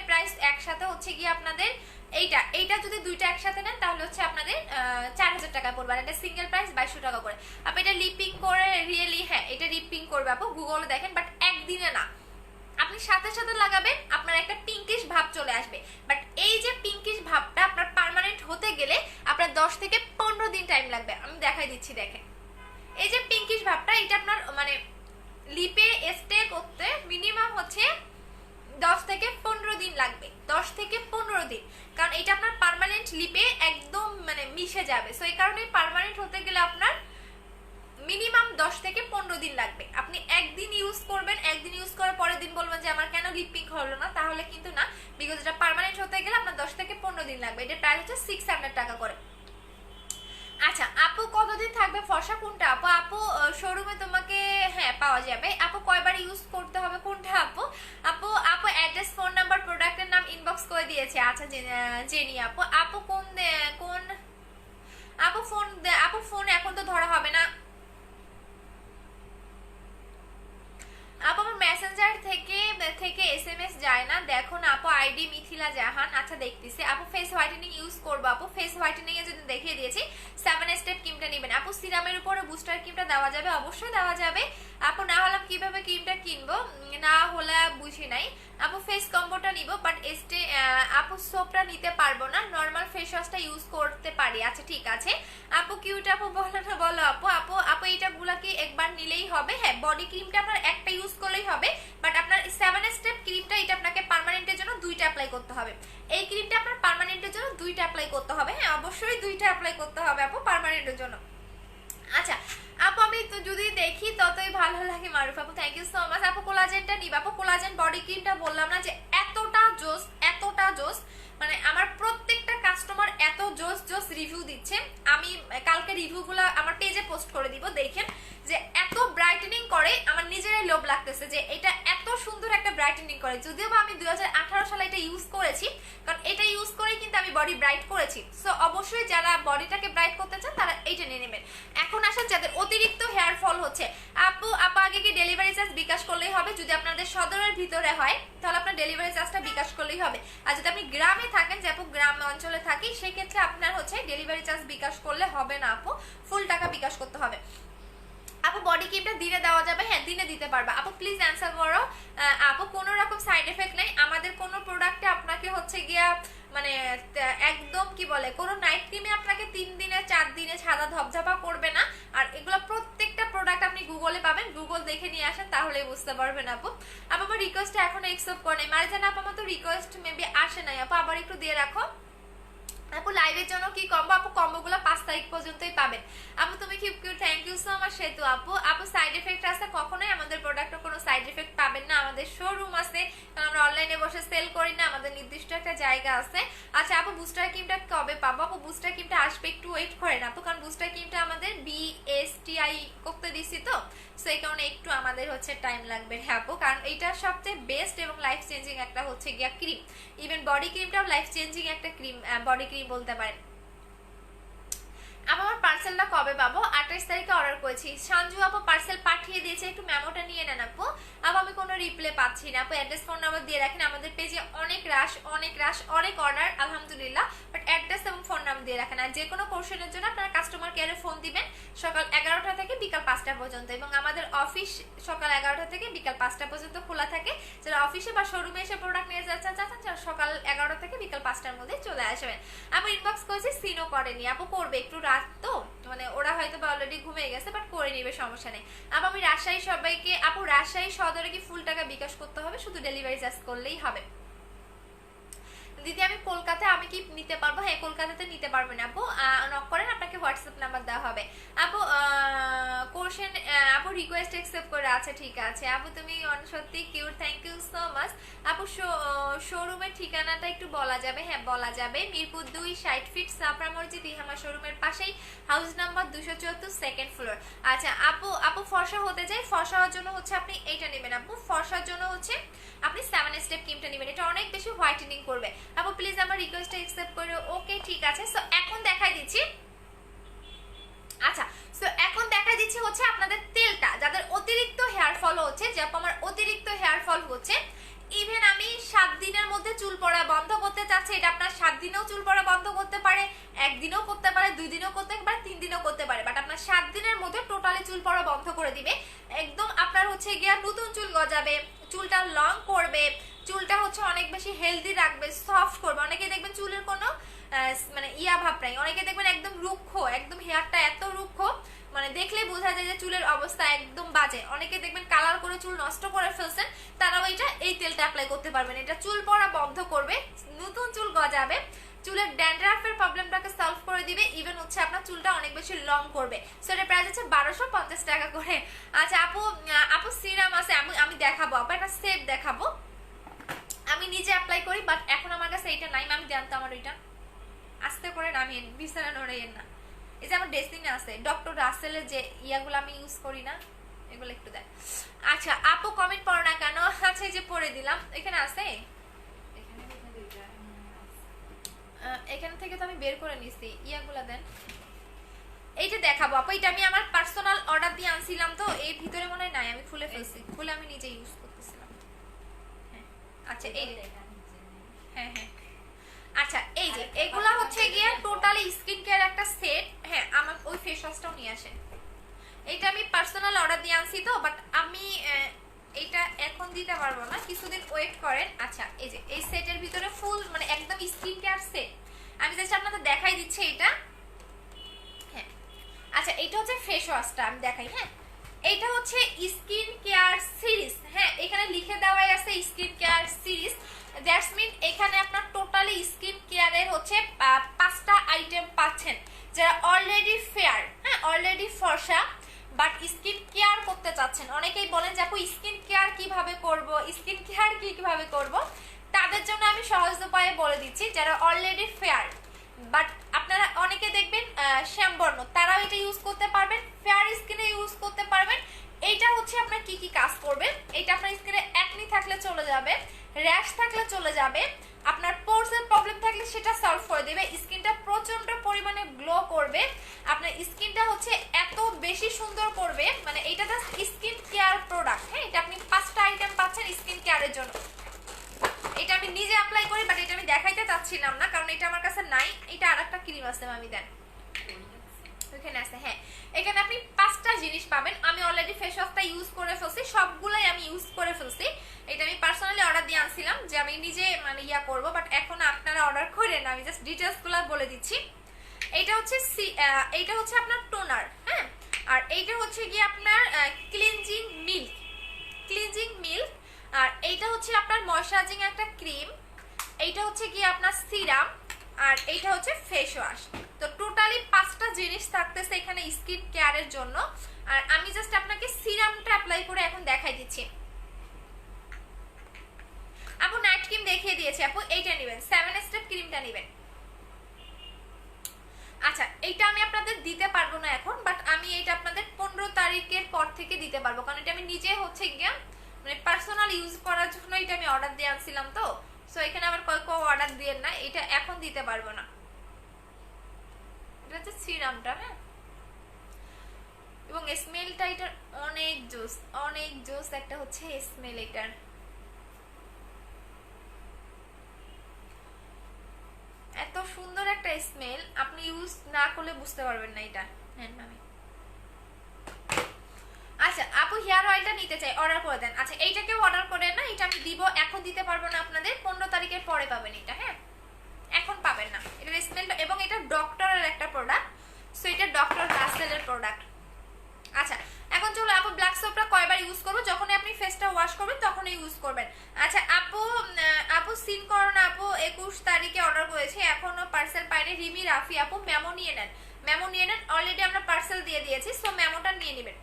প্রাইস একসাথে হচ্ছে কি আপনাদের এইটা যদি দুইটা একসাথে নেন তাহলে হচ্ছে আপনাদের 4000 টাকা পড়বে, আর এটা সিঙ্গেল প্রাইস 2200 টাকা করে। আপনি এটা লিপিং করে রিয়েলি, হ্যাঁ এটা লিপিং করবে আপু, গুগলে দেখেন, বাট একদিনে না, আপনি সাথে সাথে লাগাবেন আপনার একটা পিঙ্কিশ ভাব চলে আসবে। বাট এই যে পিঙ্কিশ ভাবটা আপনার পার্মানেন্ট হতে গেলে আপনার 10 থেকে 15 দিন টাইম লাগবে। আমি দেখাই দিচ্ছি, দেখেন এই যে পিঙ্কিশ ভাবটা, এটা আপনার মানে লিপে স্টে করতে মিনিমাম হচ্ছে 10 থেকে 15 দিন লাগবে, 10 থেকে 15 দিন, কারণ এটা আপনার পার্মানেন্ট লিপে একদম মানে মিশে যাবে। সো এই কারণে পার্মানেন্ট হতে গেলে আপনার মিনিমাম 10 থেকে 15 দিন লাগবে। আপনি একদিন ইউজ করবেন, একদিন ইউজ করার পরের দিন বলবেন যে আমার কেন লিপ পিঙ্ক হলো না, তাহলে কিন্তু না, বিকজ এটা পার্মানেন্ট হতে গেলে আপনার 10 থেকে 15 দিন লাগবে। এটা প্রাইস হচ্ছে 600 টাকা করে। আচ্ছা আপু কতদিন থাকবে ফর্সা কোনটা আপু? আপু শোরুমে তোমাকে হ্যাঁ পাওয়া যাবে। আপু কয়বার ইউজ করতে হবে কোনটা আপু? আপু আপু অ্যাড্রেস, ফোন নাম্বার, প্রোডাক্টের নাম ইনবক্স করে দিয়েছে। আচ্ছা জেনি আপু, আপু কোন আপু ফোন এখন তো ধরা হবে না আপু, আমার মেসেঞ্জার থেকে এসএমএস যায় না, দেখো না আপু, আইডি মিথিলা জাহান। আচ্ছা দেখতেছি আপু। ফেস হোয়াইটেনিং ইউজ করবো আপু, ফেস হোয়াইটেনিং এর জন্য দেখিয়ে দিয়েছি 7 স্টেপ ক্রিমটা নেবেন আপু। সিরামের উপরে বুস্টার ক্রিমটা দেওয়া যাবে, অবশ্যই দেওয়া যাবে আপু, না হলে কিভাবে ক্রিমটা কিনবো, না হলে বুঝি নাই আপু। ফেস কম্বোটা নিব, বাট আপু সোপটা নিতে পারবো না, নর্মাল ফেস ওয়াশটা ইউজ করতে পারি। আচ্ছা ঠিক আছে আপু। কিউট আপু বলো না, বলো আপু। আপু আপু এইটা গুলাকে একবার নিলেই হবে? হ্যাঁ, বডি ক্রিমটা আপনার একটা ইউজ করলেই হবে, বাট আপনার 7 স্টেপ ক্রিমটা এটা আপনাকে পার্মানেন্টের জন্য 2টা অ্যাপ্লাই করতে হবে। এই ক্রিমটা আপনার পার্মানেন্টের জন্য 2টা অ্যাপ্লাই করতে হবে। হ্যাঁ অবশ্যই 2টা অ্যাপ্লাই করতে হবে আপু পার্মানেন্টের জন্য। আচ্ছা আপু আমি তো যদি দেখি ততই ভালো লাগে মারুফ আপু, থ্যাংক ইউ সো মাচ আপু। কোলাজেনটা নিব আপু, কোলাজেন বডি ক্রিমটা বললাম না যে এতটা জোস, মানে আমার প্রত্যেকটা কাস্টমার এত জোস রিভিউ দিচ্ছে। আমি কালকে রিভিউগুলো আমার পেজে পোস্ট করে দিব, দেখেন যে এত ব্রাইটেনিং করে, আমার নিজেরই লোভ লাগতেছে যে এটা এত সুন্দর একটা ব্রাইটেনিং করে। যদিও বা আমি 2018 সালে এটা ইউজ করেছি, কারণ এটা ইউজ করেই কিন্তু আমি বডি ব্রাইট করেছি। সো অবশ্যই যারা বডিটাকে ব্রাইট করতে চান তারা এইটা নিয়ে নেবেন। এখন আসেন যাদের অতিরিক্ত হেয়ার ফল হচ্ছে, আপু আগে কি ডেলিভারি চার্জ বিকাশ করলেই হবে? যদি আপনাদের সদরের ভিতরে হয় তাহলে আপনার ডেলিভারি চার্জটা বিকাশ করলেই হবে, আর যদি আপনি গ্রামে থাকেন, যে আপু গ্রাম অঞ্চলে থাকি, সেক্ষেত্রে আপনার হচ্ছে ডেলিভারি চার্জ বিকাশ করলে হবে না আপু, ফুল টাকা বিকাশ করতে হবে। আপু বডি ক্রিমটা দিনে দেওয়া যাবে? হ্যাঁ দিনে দিতে পারবা আপু, প্লিজ অ্যান্সার করো। আপু কোনো রকম সাইড এফেক্ট নাই আমাদের কোনো প্রোডাক্টে, আপনাকে হচ্ছে গিয়া মানে একদম কি বলে, কোনো নাইট ক্রিমে আপনাকে 3 দিনে 4 দিনে সাদা ধবধবা করবে না। আর এগুলো প্রত্যেকটা প্রোডাক্ট আপনি গুগলে পাবেন, গুগল দেখে নিয়ে আসেন তাহলেই বুঝতে পারবেন আপু। আপু আমার রিকোয়েস্টটা এখনো একসেপ্ট করে নাই, মারি জানা আপু, আমার তো রিকোয়েস্ট মেবি আসে নাই আপু, আবার একটু দিয়ে রাখো আপু। লাইভের জন্য কি কম্বো আপু? কম্বোগুলো 5 তারিখ পর্যন্তই পাবেন আপু। তুমি কি cute, thank you so much Setu আপু। আপু সাইড এফেক্ট আছে? কখনোই আমাদের প্রোডাক্টে কোনো সাইড এফেক্ট পাবেন না, আমাদের শোরুম আছে, কারণ আমরা অনলাইনে বসে সেল করি না, আমাদের নির্দিষ্ট একটা জায়গা আছে। আচ্ছা আপু বুস্টার ক্রিমটা কবে পাবো? আপু বুস্টার ক্রিমটা আসবে, একটু ওয়েট করেন আপু, কারণ বুস্টার ক্রিমটা আমাদের BSTI করতে দিছি তো, সেই কারণে একটু আমাদের হচ্ছে টাইম লাগবে। হ্যাঁ আপু, কারণ এইটা সবচেয়ে বেস্ট এবং লাইফ চেঞ্জিং একটা হচ্ছে গিয়া ক্রিম, ইভেন বডি ক্রিমটাও লাইফ চেঞ্জিং একটা ক্রিম, বডি ক্রিম বলতে পারেন। আমার পার্সেলটা কবে পাবো? 28 তারিখে অর্ডার করেছি। সঞ্জু আপু পার্সেল পাঠিয়ে দিয়েছে, একটু মেমোটা নিয়ে নেন আপু। আমি কোনো রিপ্লাই পাচ্ছি না আপু। অ্যাড্রেস ফোন নাম্বার দিয়ে রাখেন, আমাদের পেজে অনেক অনেক অর্ডার আলহামদুলিল্লাহ, বাট অ্যাড্রেস এবং ফোন নাম্বার দিয়ে রাখেন। আর যে কোনো কোশ্চেনের জন্য আপনারা কাস্টমার কেয়ারে ফোন দিবেন সকাল 11টা থেকে বিকাল 5টা পর্যন্ত, এবং আমাদের অফিস সকাল 11টা থেকে বিকাল 5টা পর্যন্ত খোলা থাকে। যারা অফিসে বা শোরুমে এসে প্রোডাক্ট নিয়ে যাচ্ছেন সকাল 11টা থেকে বিকাল 5টার মধ্যে চলে আসবেন। আপু ইনবক্স করেছি, সিনও করেনি আপু, করবে একটু রাত তো, মানে ওরা হয়তো বা অলরেডি ঘুমিয়ে গেছে, বাট করে নিবে, সমস্যা নেই আপু। আমি রাজশাহী সবাইকে, আপু রাজশাহী সদরে কি ফুল টাকা বিকাশ করতে হবে, শুধু ডেলিভারি চার্জ করলেই হবে? দিদি আমি কলকাতায়, আমি কি নিতে পারবো? হ্যাঁ কলকাতাতে নিতে পারবেন আপু, নক করেন, আপনাকে হোয়াটসঅ্যাপ নাম্বার দেওয়া হবে আপু। কোশ্চেন আপু রিকোয়েস্ট অ্যাকসেপ্ট করে, আচ্ছা ঠিক আছে আপু, তুমি সত্যি cute, thank you so much আপু। শোরুমের ঠিকানাটা একটু বলা যাবে? হ্যাঁ বলা যাবে, মিরপুর 2 60 ফিট সাফরা মসজিদ ইহামা শোরুমের পাশেই, হাউস নাম্বার 274, সেকেন্ড ফ্লোর। আচ্ছা আপু ফর্সা হতে চাই, ফর্সা হওয়ার জন্য হচ্ছে আপনি এইটা নেবেন আপু, ফর্সার জন্য হচ্ছে আপনি 7 স্টেপ ক্রিমটা নেবেন, এটা অনেক বেশি হোয়াইটেনিং করবে আপু। প্লিজ আমার রিকোয়েস্টটা অ্যাকসেপ্ট করে, ওকে ঠিক আছে। সো এখন দেখাই দিচ্ছি, আচ্ছা সো এখন দেখাই দিচ্ছি হচ্ছে আপনাদের তেলটা, যাদের অতিরিক্ত হেয়ার ফল হচ্ছে, যে আমার অতিরিক্ত হেয়ার ফল হচ্ছে, ইভেন আমি 7 দিনের মধ্যে চুল পড়া বন্ধ করতে চাচ্ছি, এটা আপনার 7 দিনেও চুল পড়া বন্ধ করতে পারে, 1 দিনও করতে পারে, 2 দিনও করতে পারে, 3 দিনও করতে পারে, বাট আপনার 7 দিনের মধ্যে টোটালি চুল পড়া বন্ধ করে দিবে। একদম আপনার হচ্ছে গিয়া নতুন চুল গজাবে, চুলটা লং করবে, চুলটা হচ্ছে অনেক বেশি হেলদি রাখবে, সফট করবে। অনেকে দেখবেন চুলের কোনো মানে ইয়া ভাব নাই, অনেকে দেখবেন একদম রুক্ষ, একদম হেয়ারটা এত রুক্ষ, মানে দেখলেই বোঝা যায় যে চুলের অবস্থা একদম বাজে। অনেকে দেখবেন কালার করে চুল নষ্ট করে ফেলছেন, তারাও এই তেলটা অ্যাপ্লাই করতে পারবেন। এটা চুল পড়া বন্ধ করবে, নতুন চুল গজাবে, চুলের ড্যান্ড্রাফের প্রবলেমটাকে সলভ করে দিবে, ইভেন হচ্ছে আপনার চুলটা অনেক বেশি লং করবে। সো এটা প্রাইস হচ্ছে 1250 টাকা করে। আচ্ছা আপু সিরাম আছে, আমি দেখাবো আপু, একটা সেট দেখাবো, আমি নিজে অ্যাপ্লাই করি, বাট এখন আমার কাছে এটা নাই। আমি জানতো আমার ওইটা, আস্তে করে নামিয়ে বিছানা নড়াইয়েন না। এই যে আমার ড্রেসিংয়ে আছে ডক্টর রাসেলের যে ইয়াগুলো আমি ইউজ করি না, এগুলো একটু দেখ। আচ্ছা আপু কমেন্ট পড়ো না কেন? আচ্ছা এই যে পড়ে দিলাম, এখানে আছে, এখান থেকে তো আমি বের করে নিছি, ইয়াগুলা দেন। এইটা দেখাবো আপু, এটা আমি আমার পার্সোনাল অর্ডার দিয়ে আনছিলাম, তো এর ভিতরে মনে হয় নাই, আমি খুলে ফেলছি, খুলে আমি নিজে ইউজ করতেছিলাম। হ্যাঁ আচ্ছা এই হ্যাঁ আচ্ছা এই যে এগুলা হচ্ছে গিয়ে টোটালি স্কিন কেয়ার একটা সেট। হ্যাঁ আমার ওই ফেস ওয়াশটাও নিয়ে আসেন, এটা আমি পার্সোনাল অর্ডার দিয়ে আনছি তো, বাট আমি এটা এখন দিতে পারবো না, কিছুদিন ওয়েট করেন। আচ্ছা এই যে এই সেটের ভিতরে ফুল মানে একদম স্কিন কেয়ার সেট, আমি জাস্ট আপনাদের দেখাই দিচ্ছি এটা। হ্যাঁ আচ্ছা এটা হচ্ছে ফেস ওয়াশটা, আমি দেখাই। হ্যাঁ এটা হচ্ছে স্কিন কেয়ার সিরিজ, হ্যাঁ এখানে লিখে দেওয়াই আছে skin care series, that's mean এখানে আপনার টোটালি স্কিন কেয়ারের হচ্ছে 5টা আইটেম পাচ্ছেন। যারা অলরেডি ফেয়ার, হ্যাঁ অলরেডি ফর্সা, বাট স্কিন কেয়ার করতে চাচ্ছেন, অনেকেই বলেন যে আপু স্কিন কেয়ার কিভাবে করব, স্কিন কেয়ার কিভাবে করব, তাদের জন্য আমি সহজ উপায়ে বলে দিচ্ছি। যারা অলরেডি ফেয়ার বাট আপনারা অনেকে দেখবেন শ্যামবর্ণ, তারাও এটা ইউজ করতে পারবেন, ফেয়ার স্কিনে ইউজ করতে পারবেন। এইটা হচ্ছে আপনার কি কি কাজ করবে, এটা আপনার স্কিনে অ্যাকনি থাকলে চলে যাবে, র্যাশ থাকলে চলে যাবে, আপনার পোরসের প্রবলেম থাকলে সেটা সলভ করে দেবে, স্কিনটা প্রচন্ড পরিমাণে গ্লো করবে, আপনার স্কিনটা হচ্ছে এত বেশি সুন্দর করবে, মানে এটা জাস্ট স্কিন কেয়ার প্রোডাক্ট। হ্যাঁ এটা আপনি 5টা আইটেম পাচ্ছেন স্কিন কেয়ারের জন্য। এটা আমি নিজে অ্যাপ্লাই করি, বাট এটা আমি দেখাইতে চাচ্ছিলাম না, কারণ এটা আমার কাছে নাই। এটা আরেকটা ক্রিম আছে মামি দেন, ওখানে আছে। হ্যাঁ এখানে আপনি 5টা জিনিস পাবেন। আমি অলরেডি ফেস ওয়াশটা ইউজ করে ফেলছি, সবগুলাই আমি ইউজ করে ফেলছি। এটা আমি পার্সোনালি অর্ডার দিয়ে আনছিলাম যে আমি নিজে মানে ইয়া করব, বাট এখন আপনারা অর্ডার করেন, আমি জাস্ট ডিটেলসগুলো বলে দিচ্ছি। এটা হচ্ছে আপনার টোনার, হ্যাঁ আর এইটা হচ্ছে গিয়ে আপনার ক্লিনজিং মিল্ক, আর এইটা হচ্ছে আপনার ময়শ্চারাইজিং একটা ক্রিম, এইটা হচ্ছে গিয়ে আপনার সিরাম, আর এইটা হচ্ছে ফেস ওয়াশ। তো টোটালি 5টা জিনিস থাকতেছে এখানে স্কিন কেয়ারের জন্য। আর আমি জাস্ট আপনাকে সিরামটা অ্যাপ্লাই করে এখন দেখাই দিচ্ছি। আপু নাইট ক্রিম দেখিয়ে দিয়েছি আপু, এইটা নেবেন, 7 স্টেপ ক্রিমটা নেবেন। আচ্ছা এইটা আমি আপনাদের দিতে পারবো না এখন, বাট আমি এটা আপনাদের 15 তারিখের পর থেকে দিতে পারবো, কারণ এটা আমি নিজে হচ্ছে গিয়া মানে পার্সোনাল ইউজ করার জন্য এটা আমি অর্ডার দিয়ে আনছিলাম তো। সো এখানে আবার কেউ অর্ডার দিয়ে না, এটা এখন দিতে পারবো না। এটা হচ্ছে সিরামটা, হ্যাঁ, এবং স্মেলটা এটার অনেক জোস, অনেক জোস একটা হচ্ছে স্মেল এটার। এত সুন্দর একটা স্মেল, আপনি ইউজ না করলে বুঝতে পারবেন না এটা। হ্যাঁ আমি আচ্ছা আপু হেয়ার অয়েলটা নিতে চাই, অর্ডার করে দেন। আচ্ছা এইটাকেও অর্ডার করেন না, এটা আমি দিব, এখন দিতে পারবো না আপনাদের, 15 তারিখের পরে পাবেন এটা, হ্যাঁ এখন পাবেন না। এটার স্মেলটা, এবং এটা ডক্টরের একটা প্রোডাক্ট, সো এটা ডক্টর রাসেলের প্রোডাক্ট। আচ্ছা এখন চলো আপু ব্ল্যাক সোপটা কয়বার ইউজ করবো? যখন আপনি ফেসটা ওয়াশ করবেন তখনই ইউজ করবেন। আচ্ছা আপু আপু সিন করো না আপু, 21 তারিখে অর্ডার করেছি, এখনো পার্সেল পাইনি। রিমি রাফি আপু মেমো নিয়ে নেন, মেমো নিয়ে নেন, অলরেডি আমরা পার্সেল দিয়ে দিয়েছি, সো মেমোটা নিয়ে নেবেন।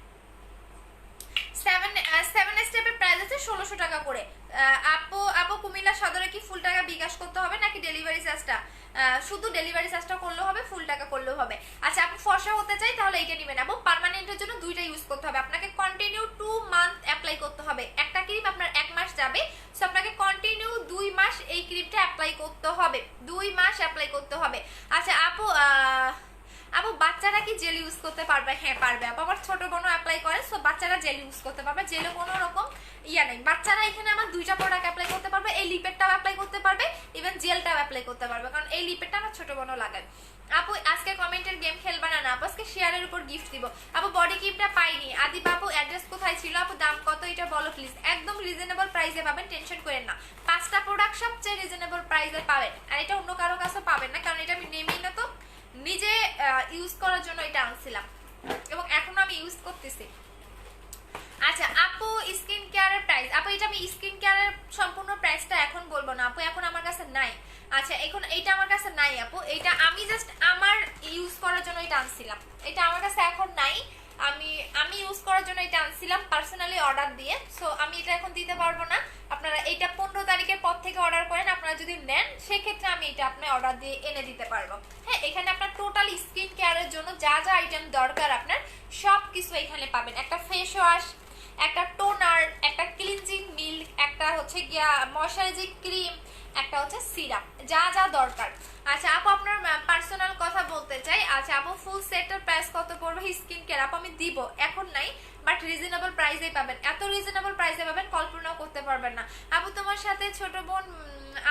7 স্টেপের প্রাইস আছে 1600 টাকা করে। আপু আপু কুমিল্লা সদরে কি ফুল টাকা বিকাশ করতে হবে নাকি ডেলিভারি চার্জটা? শুধু ডেলিভারি চার্জটা করলেও হবে, ফুল টাকা করলেও হবে। আচ্ছা আপু ফর্সা হতে চাই তাহলে এইটা নেবেন আপু, পার্মানেন্টের জন্য দুইটা ইউজ করতে হবে, আপনাকে কন্টিনিউ 2 মান্থ অ্যাপ্লাই করতে হবে। একটা ক্রিম আপনার 1 মাস যাবে, সো আপনাকে কন্টিনিউ 2 মাস এই ক্রিমটা অ্যাপ্লাই করতে হবে, 2 মাস অ্যাপ্লাই করতে হবে। আচ্ছা আপু আপু বাচ্চারা কি জেল ইউজ করতে পারবে? হ্যাঁ পারবে আপু, আমার ছোট বোনও অ্যাপ্লাই করে, সো বাচ্চারা জেল ইউজ করতে পারবে, জেলে কোনো রকম ইয়া নেই। বাচ্চারা এখানে আমার দুইটা প্রোডাক্ট অ্যাপ্লাই করতে পারবে, এই লিপেরটাও অ্যাপ্লাই করতে পারবে, ইভেন জেলটাও অ্যাপ্লাই করতে পারবে, কারণ এই লিপেরটা আমার ছোট বোনও লাগায়। আপু আজকে কমেন্টের গেম খেলবা না? আপু আজকে শেয়ারের উপর গিফট দিব। আপু বডি ক্রিমটা পাইনি, আদি বাবু অ্যাড্রেস কোথায় ছিল আপু, দাম কত এটা বলো প্লিজ। একদম রিজনেবল প্রাইসে পাবেন, টেনশন করেন না, 5টা প্রোডাক্ট সবচেয়ে রিজনেবল প্রাইসে পাবেন, আর এটা অন্য কারো কাছে পাবেন না, কারণ এটা আমি নেমেই না, তো নিজে ইউজ করার জন্য এটা আনছিলাম এবং এখন আমি ইউজ করতেছি। আচ্ছা আপু স্কিন কেয়ারের প্রাইস, আপু এটা আমি স্কিন কেয়ারের সম্পূর্ণ প্রাইসটা এখন বলবো না আপু, এখন আমার কাছে নাই। আচ্ছা এখন এইটা আমার কাছে নাই আপু, এটা আমি জাস্ট আমার ইউজ করার জন্য এটা আনছিলাম, এটা আমার কাছে এখন নাই, আমি ইউজ করার জন্য এটা আনছিলাম পার্সোনালি অর্ডার দিয়ে, সো আমি এটা এখন দিতে পারবো না। আপনারা এইটা 15 তারিখের পর থেকে অর্ডার করেন, আপনারা যদি নেন সেক্ষেত্রে আমি এটা আপনার অর্ডার দিয়ে এনে দিতে পারবো। হ্যাঁ এখানে আপনার টোটাল স্কিন কেয়ারের জন্য যা যা আইটেম দরকার আপনার সব কিছু এখানে পাবেন। একটা ফেস ওয়াশ, একটা টোনার, একটা ক্লিনজিং মিল্ক, একটা হচ্ছে গিয়া ময়শ্চারাইজিং ক্রিম, একটা হচ্ছে সিরাম, যা যা দরকার। আচ্ছা আপু আপনার পার্সোনাল কথা বলতে চাই। আচ্ছা আপু ফুল সেটের প্রাইস কত পড়বে স্কিন কেয়ার? আপু আমি দিব, এখন নাই, বাট রিজনেবল প্রাইসেই পাবেন, এত রিজনেবল প্রাইসে পাবেন কল্পনাও করতে পারবেন না। আপু তোমার সাথে ছোট বোন,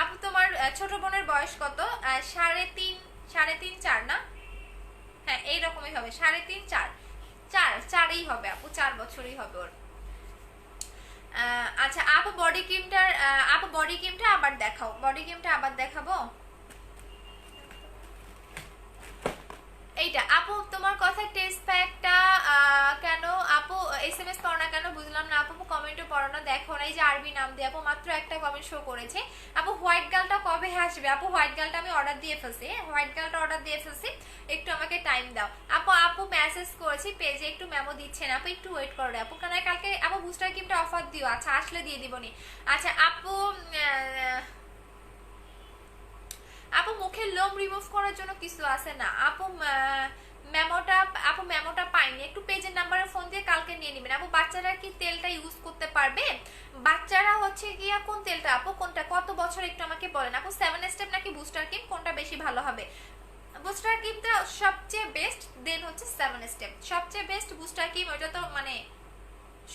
আপু তোমার ছোট বোনের বয়স কত? 3.5 4 না? হ্যাঁ এইরকমই হবে, 3.5 4ই হবে আপু, 4 বছরই হবে ওর। আচ্ছা আপু বডি ক্রিমটা আবার দেখাও, বডি ক্রিমটা আবার দেখাবো। এইটা আপু তোমার কথা টেস্ট প্যাকটা কেন আপু এসএমএস করো না কেন বুঝলাম না আপু, কমেন্টও পড়ো না, দেখো না এই যে আরবি নাম দিয়ে আপু মাত্র একটা কমেন্ট শো করেছে। আপু হোয়াইট গার্লটা কবে আসবে? আপু হোয়াইট গার্লটা আমি অর্ডার দিয়ে ফেলছি, হোয়াইট গার্লটা অর্ডার দিয়ে ফেলছি, একটু আমাকে টাইম দাও আপু মেসেজ করেছি পেজে, একটু মেমো দিচ্ছে না আপু, একটু ওয়েট করো আপু, কারণ কালকে আপু বুস্টার ক্রিমটা অফার দিও। আচ্ছা আসলে দিয়ে দিবনি। আচ্ছা আপু মুখের লোম রিমুভ করার জন্য কিছু আছে না আপু? মেমোটা পাইনি, একটু পেজের নাম্বারে ফোন দিয়ে কালকে নিয়ে নেবেন। আপু বাচ্চারা কি তেলটা ইউজ করতে পারবে? বাচ্চারা হচ্ছে গিয়া কোন তেলটা আপু, কোনটা কত বছর একটু আমাকে বলেন আপু। 7 স্টেপ নাকি বুস্টার ক্রিম, কোনটা বেশি ভালো হবে? বুস্টার ক্রিমটা সবচেয়ে বেস্ট, দেন হচ্ছে 7 স্টেপ সবচেয়ে বেস্ট। বুস্টার ক্রিম ওইটা তো মানে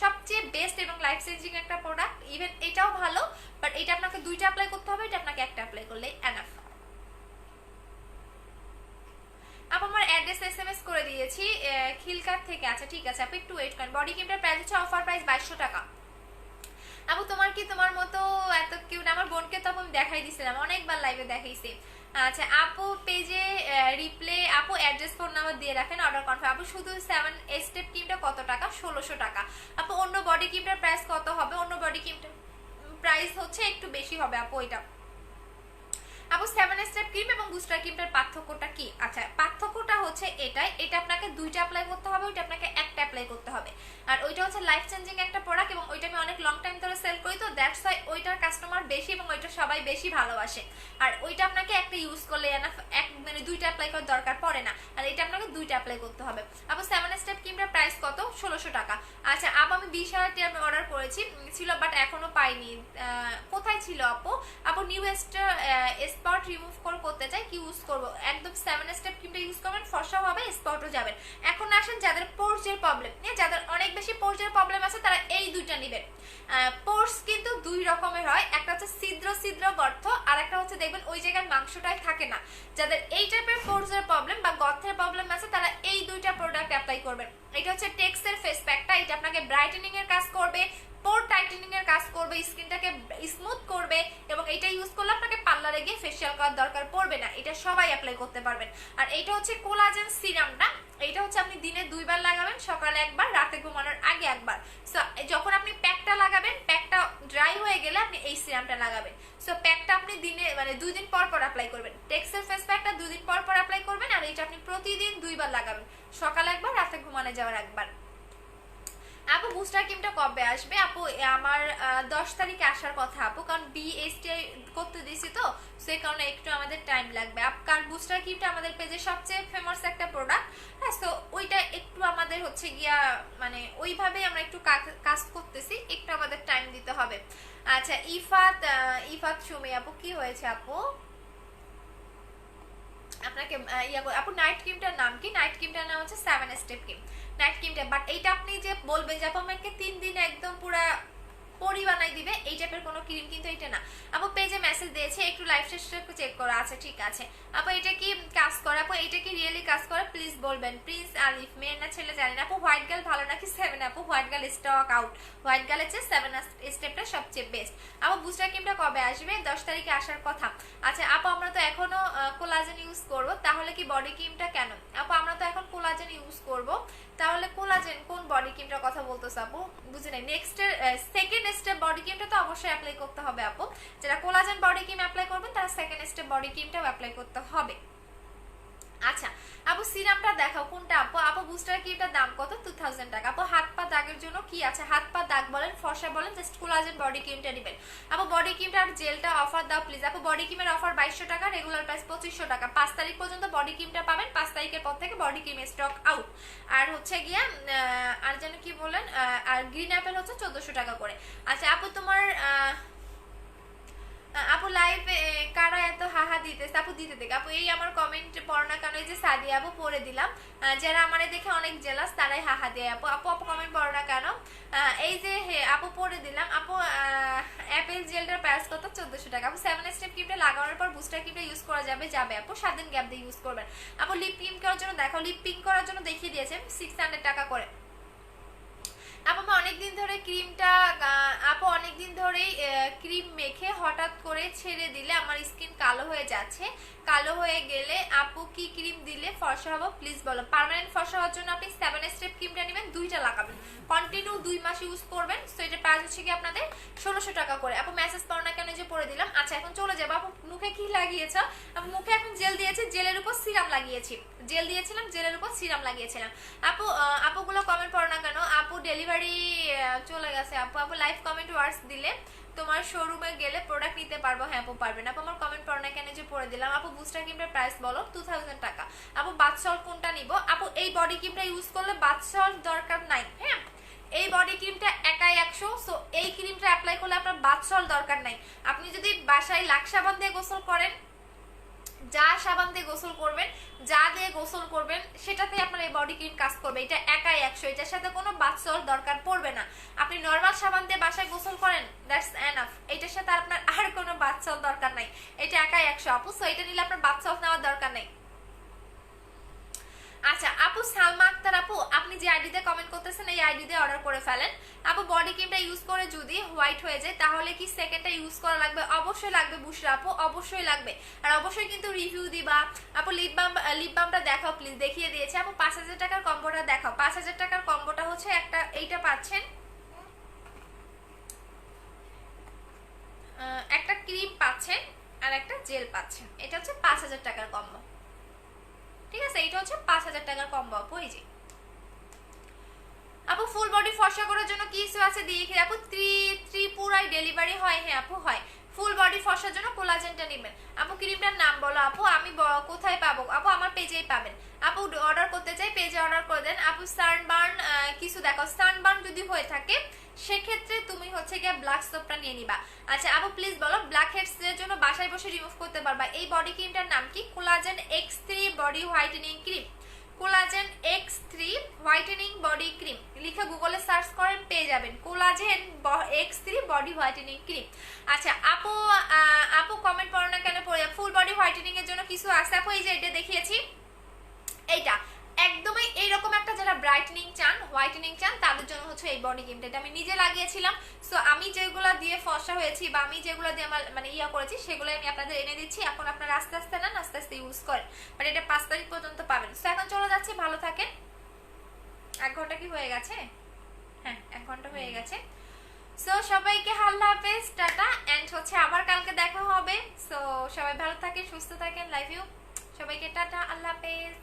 সবচেয়ে বেস্ট এবং লাইফ চেঞ্জিং একটা প্রোডাক্ট, ইভেন এটাও ভালো, বাট এটা আপনাকে 2টা অ্যাপ্লাই করতে হবে, এটা আপনাকে একটা অ্যাপ্লাই করলে এনাফ। আপু আমার অ্যাড্রেস এসএমএস করে দিয়েছি খিলকাট থেকে। আচ্ছা ঠিক আছে আপু একটু ওয়েট করেন। বডি ক্রিমটার প্রাইস হচ্ছে অফার প্রাইস 2200 টাকা। আপু তোমার মতো এত কিউট, আমার বোনকে তো আমি দেখাই দিছিলাম, অনেকবার লাইভে দেখাইছি। আচ্ছা আপু পেজে রিপ্লে আপু অ্যাড্রেস ফোন নাম্বার দিয়ে রাখেন, অর্ডার কনফার্ম। আপু শুধু 7 স্টেপ ক্রিমটা কত টাকা? 1600 টাকা। আপু অন্য বডি ক্রিমটার প্রাইস কত হবে? অন্য বডি ক্রিমটার প্রাইস হচ্ছে একটু বেশি হবে আপু। ওইটা আপু 7 স্টেপ ক্রিম এবং বুস্টার ক্রিমটার পার্থক্যটা কি? আচ্ছা পার্থক্যটা হচ্ছে এটা আপনাকে 2টা অ্যাপ্লাই করতে হবে, ওইটা আপনাকে একটা অ্যাপ্লাই করতে হবে, আর ওইটা হচ্ছে লাইফ চেঞ্জিং একটা প্রোডাক্ট এবং ওইটা আমি অনেক লং টাইম ধরে সেল করি, তো দ্যাটস ওয়াই ওইটার কাস্টমার বেশি এবং ওইটা সবাই বেশি ভালোবাসে। আর ওইটা আপনাকে একটা ইউজ করলে মানে 2টা অ্যাপ্লাই করার দরকার পড়ে না, আর এটা আপনাকে 2টা অ্যাপ্লাই করতে হবে। আপু 7 স্টেপ ক্রিমটার প্রাইস কত? 1600 টাকা। আচ্ছা আপু আমি 20,000 টাকা অর্ডার করেছি ছিল, বাট এখনো পাইনি। কোথায় ছিল আপু? আপু নিউ স্পট রিমুভ করতে চাই কি ইউজ করব, একদম 7 স্টেপ ক্রিমটা ইউজ করবেন, ফর্সা হবে, স্পটও যাবেন। এখন আসেন যাদের পোর্সের প্রবলেম, যাদের অনেক বেশি পোর্সের প্রবলেম আছে তারা এই দুইটা নেবেন। পোর্স কিন্তু দুই রকমের হয়, একটা হচ্ছে ছিদ্র ছিদ্র গর্ত, আর একটা হচ্ছে দেখবেন ওই জায়গায় মাংসটাই থাকে না। যাদের এই টাইপের পোর্সের প্রবলেম বা গর্তের প্রবলেম আছে তারা এই দুইটা প্রোডাক্ট অ্যাপ্লাই করবেন। এটা হচ্ছে টেক্সের ফেস প্যাকটা, এটা আপনাকে ব্রাইটেনিং এর কাজ করবে, পোর টাইটেনিং এর কাজ করবে, স্কিনটাকে স্মুথ করবে, এবং এটা ইউজ করলে আপনাকে পার্লারে গিয়ে ফেসিয়াল করার দরকার পড়বে না, এটা সবাই অ্যাপ্লাই করতে পারবেন। আর এটা হচ্ছে কোলাজেন সিরামটা, এটা হচ্ছে আপনি দিনে 2 বার লাগাবেন, সকালে একবার, রাতে ঘুমানোর আগে একবার। সো যখন আপনি প্যাকটা লাগাবেন, প্যাকটা ড্রাই হয়ে গেলে আপনি এই সিরামটা লাগাবেন। সো প্যাকটা আপনি দিনে মানে 2 দিন পর পর অ্যাপ্লাই করবেন, টেক্সের ফেস প্যাকটা 2 দিন পর পর অ্যাপ্লাই করবেন, আর এটা আপনি প্রতিদিন 2 বার লাগাবেন, সকালে একবার, রাতে ঘুমানো যাওয়ার একবার। আপু বুস্টার ক্রিমটা কবে আসবে? আপু আমার 10 তারিখে আসার কথা আপু, কারণ বিএসটিআই করতে দিয়েছি তো, সেই কারণে একটু আমাদের টাইম লাগবে। কারণ বুস্টার ক্রিমটা আমাদের পেজে সবচেয়ে ফেমাস একটা প্রোডাক্ট, হ্যাঁ, তো ওইটা একটু আমাদের হচ্ছে গিয়া মানে ওইভাবেই আমরা একটু কাজ করতেছি, একটু আমাদের টাইম দিতে হবে। আচ্ছা ইফাত সুমি আপু কি হয়েছে আপু আপনাকে আপু নাইট ক্রিমটার নাম কি? নাইট ক্রিমটার নাম হচ্ছে 7 স্টেপ ক্রিম নাইট ক্রিমটা। বাট এইটা আপনি যে বলবেন যে আপু আমাকে 3 দিন একদম পুরা পরি বানাই দিবে, এই টাইপের কোনো ক্রিম কিন্তু এটা না আপু। পেজে মেসেজ দিয়েছে, একটু লাইভ শেষটা একটু চেক করা আছে, ঠিক আছে আপু। এটা কি কাজ করে আপু? এটা কি রিয়েলি কাজ করে? প্লিজ বলবেন। প্রিন্স আলিফ, মেয়ের না ছেলে জানি না আপু। হোয়াইট গার্ল ভালো নাকি 7? আপু white girl stock out, white গার্লের চেয়ে 7 স্টেপটা সবচেয়ে বেস্ট। আপু বুস্টার ক্রিমটা কবে আসবে? 10 তারিখে আসার কথা। আচ্ছা আপু আমরা তো এখনো কোলাজেন ইউজ করব, তাহলে কি বডি ক্রিমটা কেন? আপু আমরা তো এখন কোলাজেন ইউজ করব, তাহলে কোলাজেন কোন বডি ক্রিমটার কথা বলতেছ আপু? বুঝি নাই। নেক্সট সেকেন্ড স্টেপ বডি ক্রিমটা তো অবশ্যই অ্যাপ্লাই করতে হবে আপু। যারা কোলাজেন বডি ক্রিম অ্যাপ্লাই করবেন তারা সেকেন্ড স্টেপ বডি ক্রিমটাও অ্যাপ্লাই করতে হবে। আচ্ছা আপু সিরামটা দেখাও কোনটা আপু? আপু বুস্টার ক্রিমটার দাম কত? 2000 টাকা আপু। হাত পা দাগের জন্য কি আছে? হাত পা দাগ বলেন, ফর্সা বলেন, জাস্ট কোলাজেন বডি ক্রিমটা নেবেন আপু। বডি ক্রিমটা আর জেলটা অফার দাও প্লিজ আপু। বডি ক্রিমের অফার 2200 টাকা, রেগুলার প্রাইস 2500 টাকা। 5 তারিখ পর্যন্ত বডি ক্রিমটা পাবেন, 5 তারিখের পর থেকে বডি ক্রিম স্টক আউট। আর হচ্ছে গিয়া আর যেন কি বলেন, আর গ্রিন অ্যাপেল হচ্ছে 1400 টাকা করে। আচ্ছা আপু তোমার আপু লাইভে কারা এত হাহা দিতেছে? আপু দিতে দেখে আপু এই আমার কমেন্ট পড়ো না কেন? এই যে সাদিয়া আপু পড়ে দিলাম, যারা আমারে দেখে অনেক জেলাস তারাই হাহা দেয় আপু। আপু আপু কমেন্ট পড়ো না কেন? এই যে আপু পড়ে দিলাম আপু। অ্যাপেল জেলটার প্রাইস কত? 1400 টাকা আপু। 7 স্টেপ ক্রিমটা লাগানোর পর বুস্টার ক্রিমটা ইউজ করা যাবে আপু, 7 দিন গ্যাপ দিয়ে ইউজ করবেন আপু। লিপ পিঙ্ক করার জন্য দেখো, লিপ পিঙ্ক করার জন্য দেখিয়ে দিয়েছে 600 টাকা করে আপু। আমি অনেকদিন ধরে ক্রিমটা আপু অনেকদিন ধরেই ক্রিম মেখে হঠাৎ করে ছেড়ে দিলে আমার স্কিন কালো হয়ে যাচ্ছে, কালো হয়ে গেলে আপু কি ক্রিম দিলে ফর্সা হবো প্লিজ বলো। পার্মানেন্ট ফর্সা হওয়ার জন্য আপনি 7 স্টেপ ক্রিমটা নেবেন, 2টা লাগাবেন, কন্টিনিউ 2 মাস ইউজ করবেন। সো এটা প্রাইস হচ্ছে কি আপনাদের 1600 টাকা করে আপু। মেসেজ পাও না কেন? যে পরে দিলাম। আচ্ছা এখন চলে যাবো আপু। মুখে কি লাগিয়েছ আপু? মুখে এখন জেল দিয়েছি, জেলের উপর সিরাম লাগিয়েছি, জেল দিয়েছিলাম, জেলের উপর সিরাম লাগিয়েছিলাম আপু। আপুগুলো কমেন্ট পড়ো না কেন? আপু ডেলিভারি চলে গেছে আপু। আপু লাইভ কমেন্ট ওয়ার্ডস দিলে তোমার শোরুমে গেলে প্রোডাক্ট নিতে পারবো। হ্যাঁ আপু পারবেন আপু। আমার কমেন্ট পড়ো না কেন? যে পড়ে দিলাম আপু। বুস্টার ক্রিমটার প্রাইস বলো। 2000 টাকা আপু। বাথ সল্ট কোনটা নিব আপু? এই বডি ক্রিমটা ইউজ করলে বাথ সল্ট দরকার নাই, হ্যাঁ এই বডি ক্রিমটা একাই 100। সো এই ক্রিমটা অ্যাপ্লাই করলে আপনার বাথ সল্ট দরকার নাই। আপনি যদি বাসায় লাক্স সাবান দিয়ে গোসল করেন, যা সাবান দিয়ে গোসল করবেন, যা দিয়ে গোসল করবেন সেটাতে আপনার এই বডি ক্রিম কাজ করবে। এটা একাই 100, এটার সাথে কোনো বাথ সল্ট দরকার পড়বে না। আপনি নর্মাল সাবান দিয়ে বাসায় গোসল করেন, দ্যাটস এনাফ। এটার সাথে আপনার আর কোনো বাথ সল্ট দরকার নাই, এটা একাই 100 আপু। সো এটা নিলে আপনার বাথ সল্ট নেওয়ার দরকার নেই। আচ্ছা আপু সালমা আক্তার আপু, আপনি যে আইডিতে কমেন্ট করতেছেন এই আইডিতে অর্ডার করে ফেলেন আপু। বডি ক্রিমটা ইউজ করে যদি হোয়াইট হয়ে যায় তাহলে কি সেকেন্ডটা ইউজ করা লাগবে? অবশ্যই লাগবে বুশরা আপু, অবশ্যই লাগবে। আর অবশ্যই কিন্তু রিভিউ দিবা আপু। লিপ বামটা দেখাও প্লিজ। দেখিয়ে দিয়েছে আপু। 5000 টাকার কম্বোটা দেখাও। 5000 টাকার কম্বোটা হচ্ছে একটা এইটা পাচ্ছেন, একটা ক্রিম পাচ্ছেন আর একটা জেল পাচ্ছেন, এটা হচ্ছে 5000 টাকার কম্বো, ঠিক আছে? এটা হচ্ছে 5000 টাকার কম্বো আপু। এই যে আপু ফুল বডি ফর্সা করার জন্য কি ইস্যু আছে দিয়ে কি আপু? ত্রিপুরায় ডেলিভারি হয়? হ্যাঁ আপু হয়। ফুল বডি ফর্সার জন্য কোলাজেনটা নেবেন আপু। ক্রিমটার নাম বলো আপু। আমি কোথায় পাবো আপু? আমার পেজেই পাবেন আপু। অর্ডার করতে চাই পেজে অর্ডার করে দেন আপু। সানবার্ন কিছু দেখো, সানবার্ন যদি হয়ে থাকে সেক্ষেত্রে তুমি হচ্ছে গিয়ে ব্ল্যাক সোপটা নিয়ে নিবা। আচ্ছা আপু প্লিজ বলো ব্ল্যাক হেডস এর জন্য বাসায় বসে রিমুভ করতে পারবা এই বডি ক্রিমটার নাম কি? Collagen X3 body whitening cream. Collagen X3 whitening body cream লিখে গুগলে সার্চ করেন, পেয়ে যাবেন collagen X3 body whitening cream. আচ্ছা আপু আপু কমেন্ট পড়ো না কেন? পড়ে ফুল বডি হোয়াইটেনিং এর জন্য কিছু আছে আপু, এই যে এটা দেখিয়েছি, এইটা একদমই এইরকম একটা, যারা ব্রাইটনিং চান হোয়াইটেনিং চান তাদের জন্য হচ্ছে এই বডি ক্রিমটা। এটা আমি নিজে লাগিয়েছিলাম, সো আমি যেগুলো দিয়ে ফর্সা হয়েছি বা আমি যেগুলো দিয়ে আমার মানে ইয়া করেছি সেগুলো আমি আপনাদের এনে দিচ্ছি। এখন আপনারা আস্তে আস্তে নেন, আস্তে আস্তে ইউজ করেন, বাট এটা 5 তারিখ পর্যন্ত পাবেন। সো এখন চলে যাচ্ছি, ভালো থাকেন। 1 ঘন্টা কি হয়ে গেছে? হ্যাঁ 1 ঘন্টা হয়ে গেছে। সো সবাইকে আল্লাহ হাফেজ, টাটা, এন্ড হচ্ছে আবার কালকে দেখা হবে। সো সবাই ভালো থাকেন, সুস্থ থাকেন, লাভ ইউ সবাইকে, টাটা, আল্লাহ হাফেজ।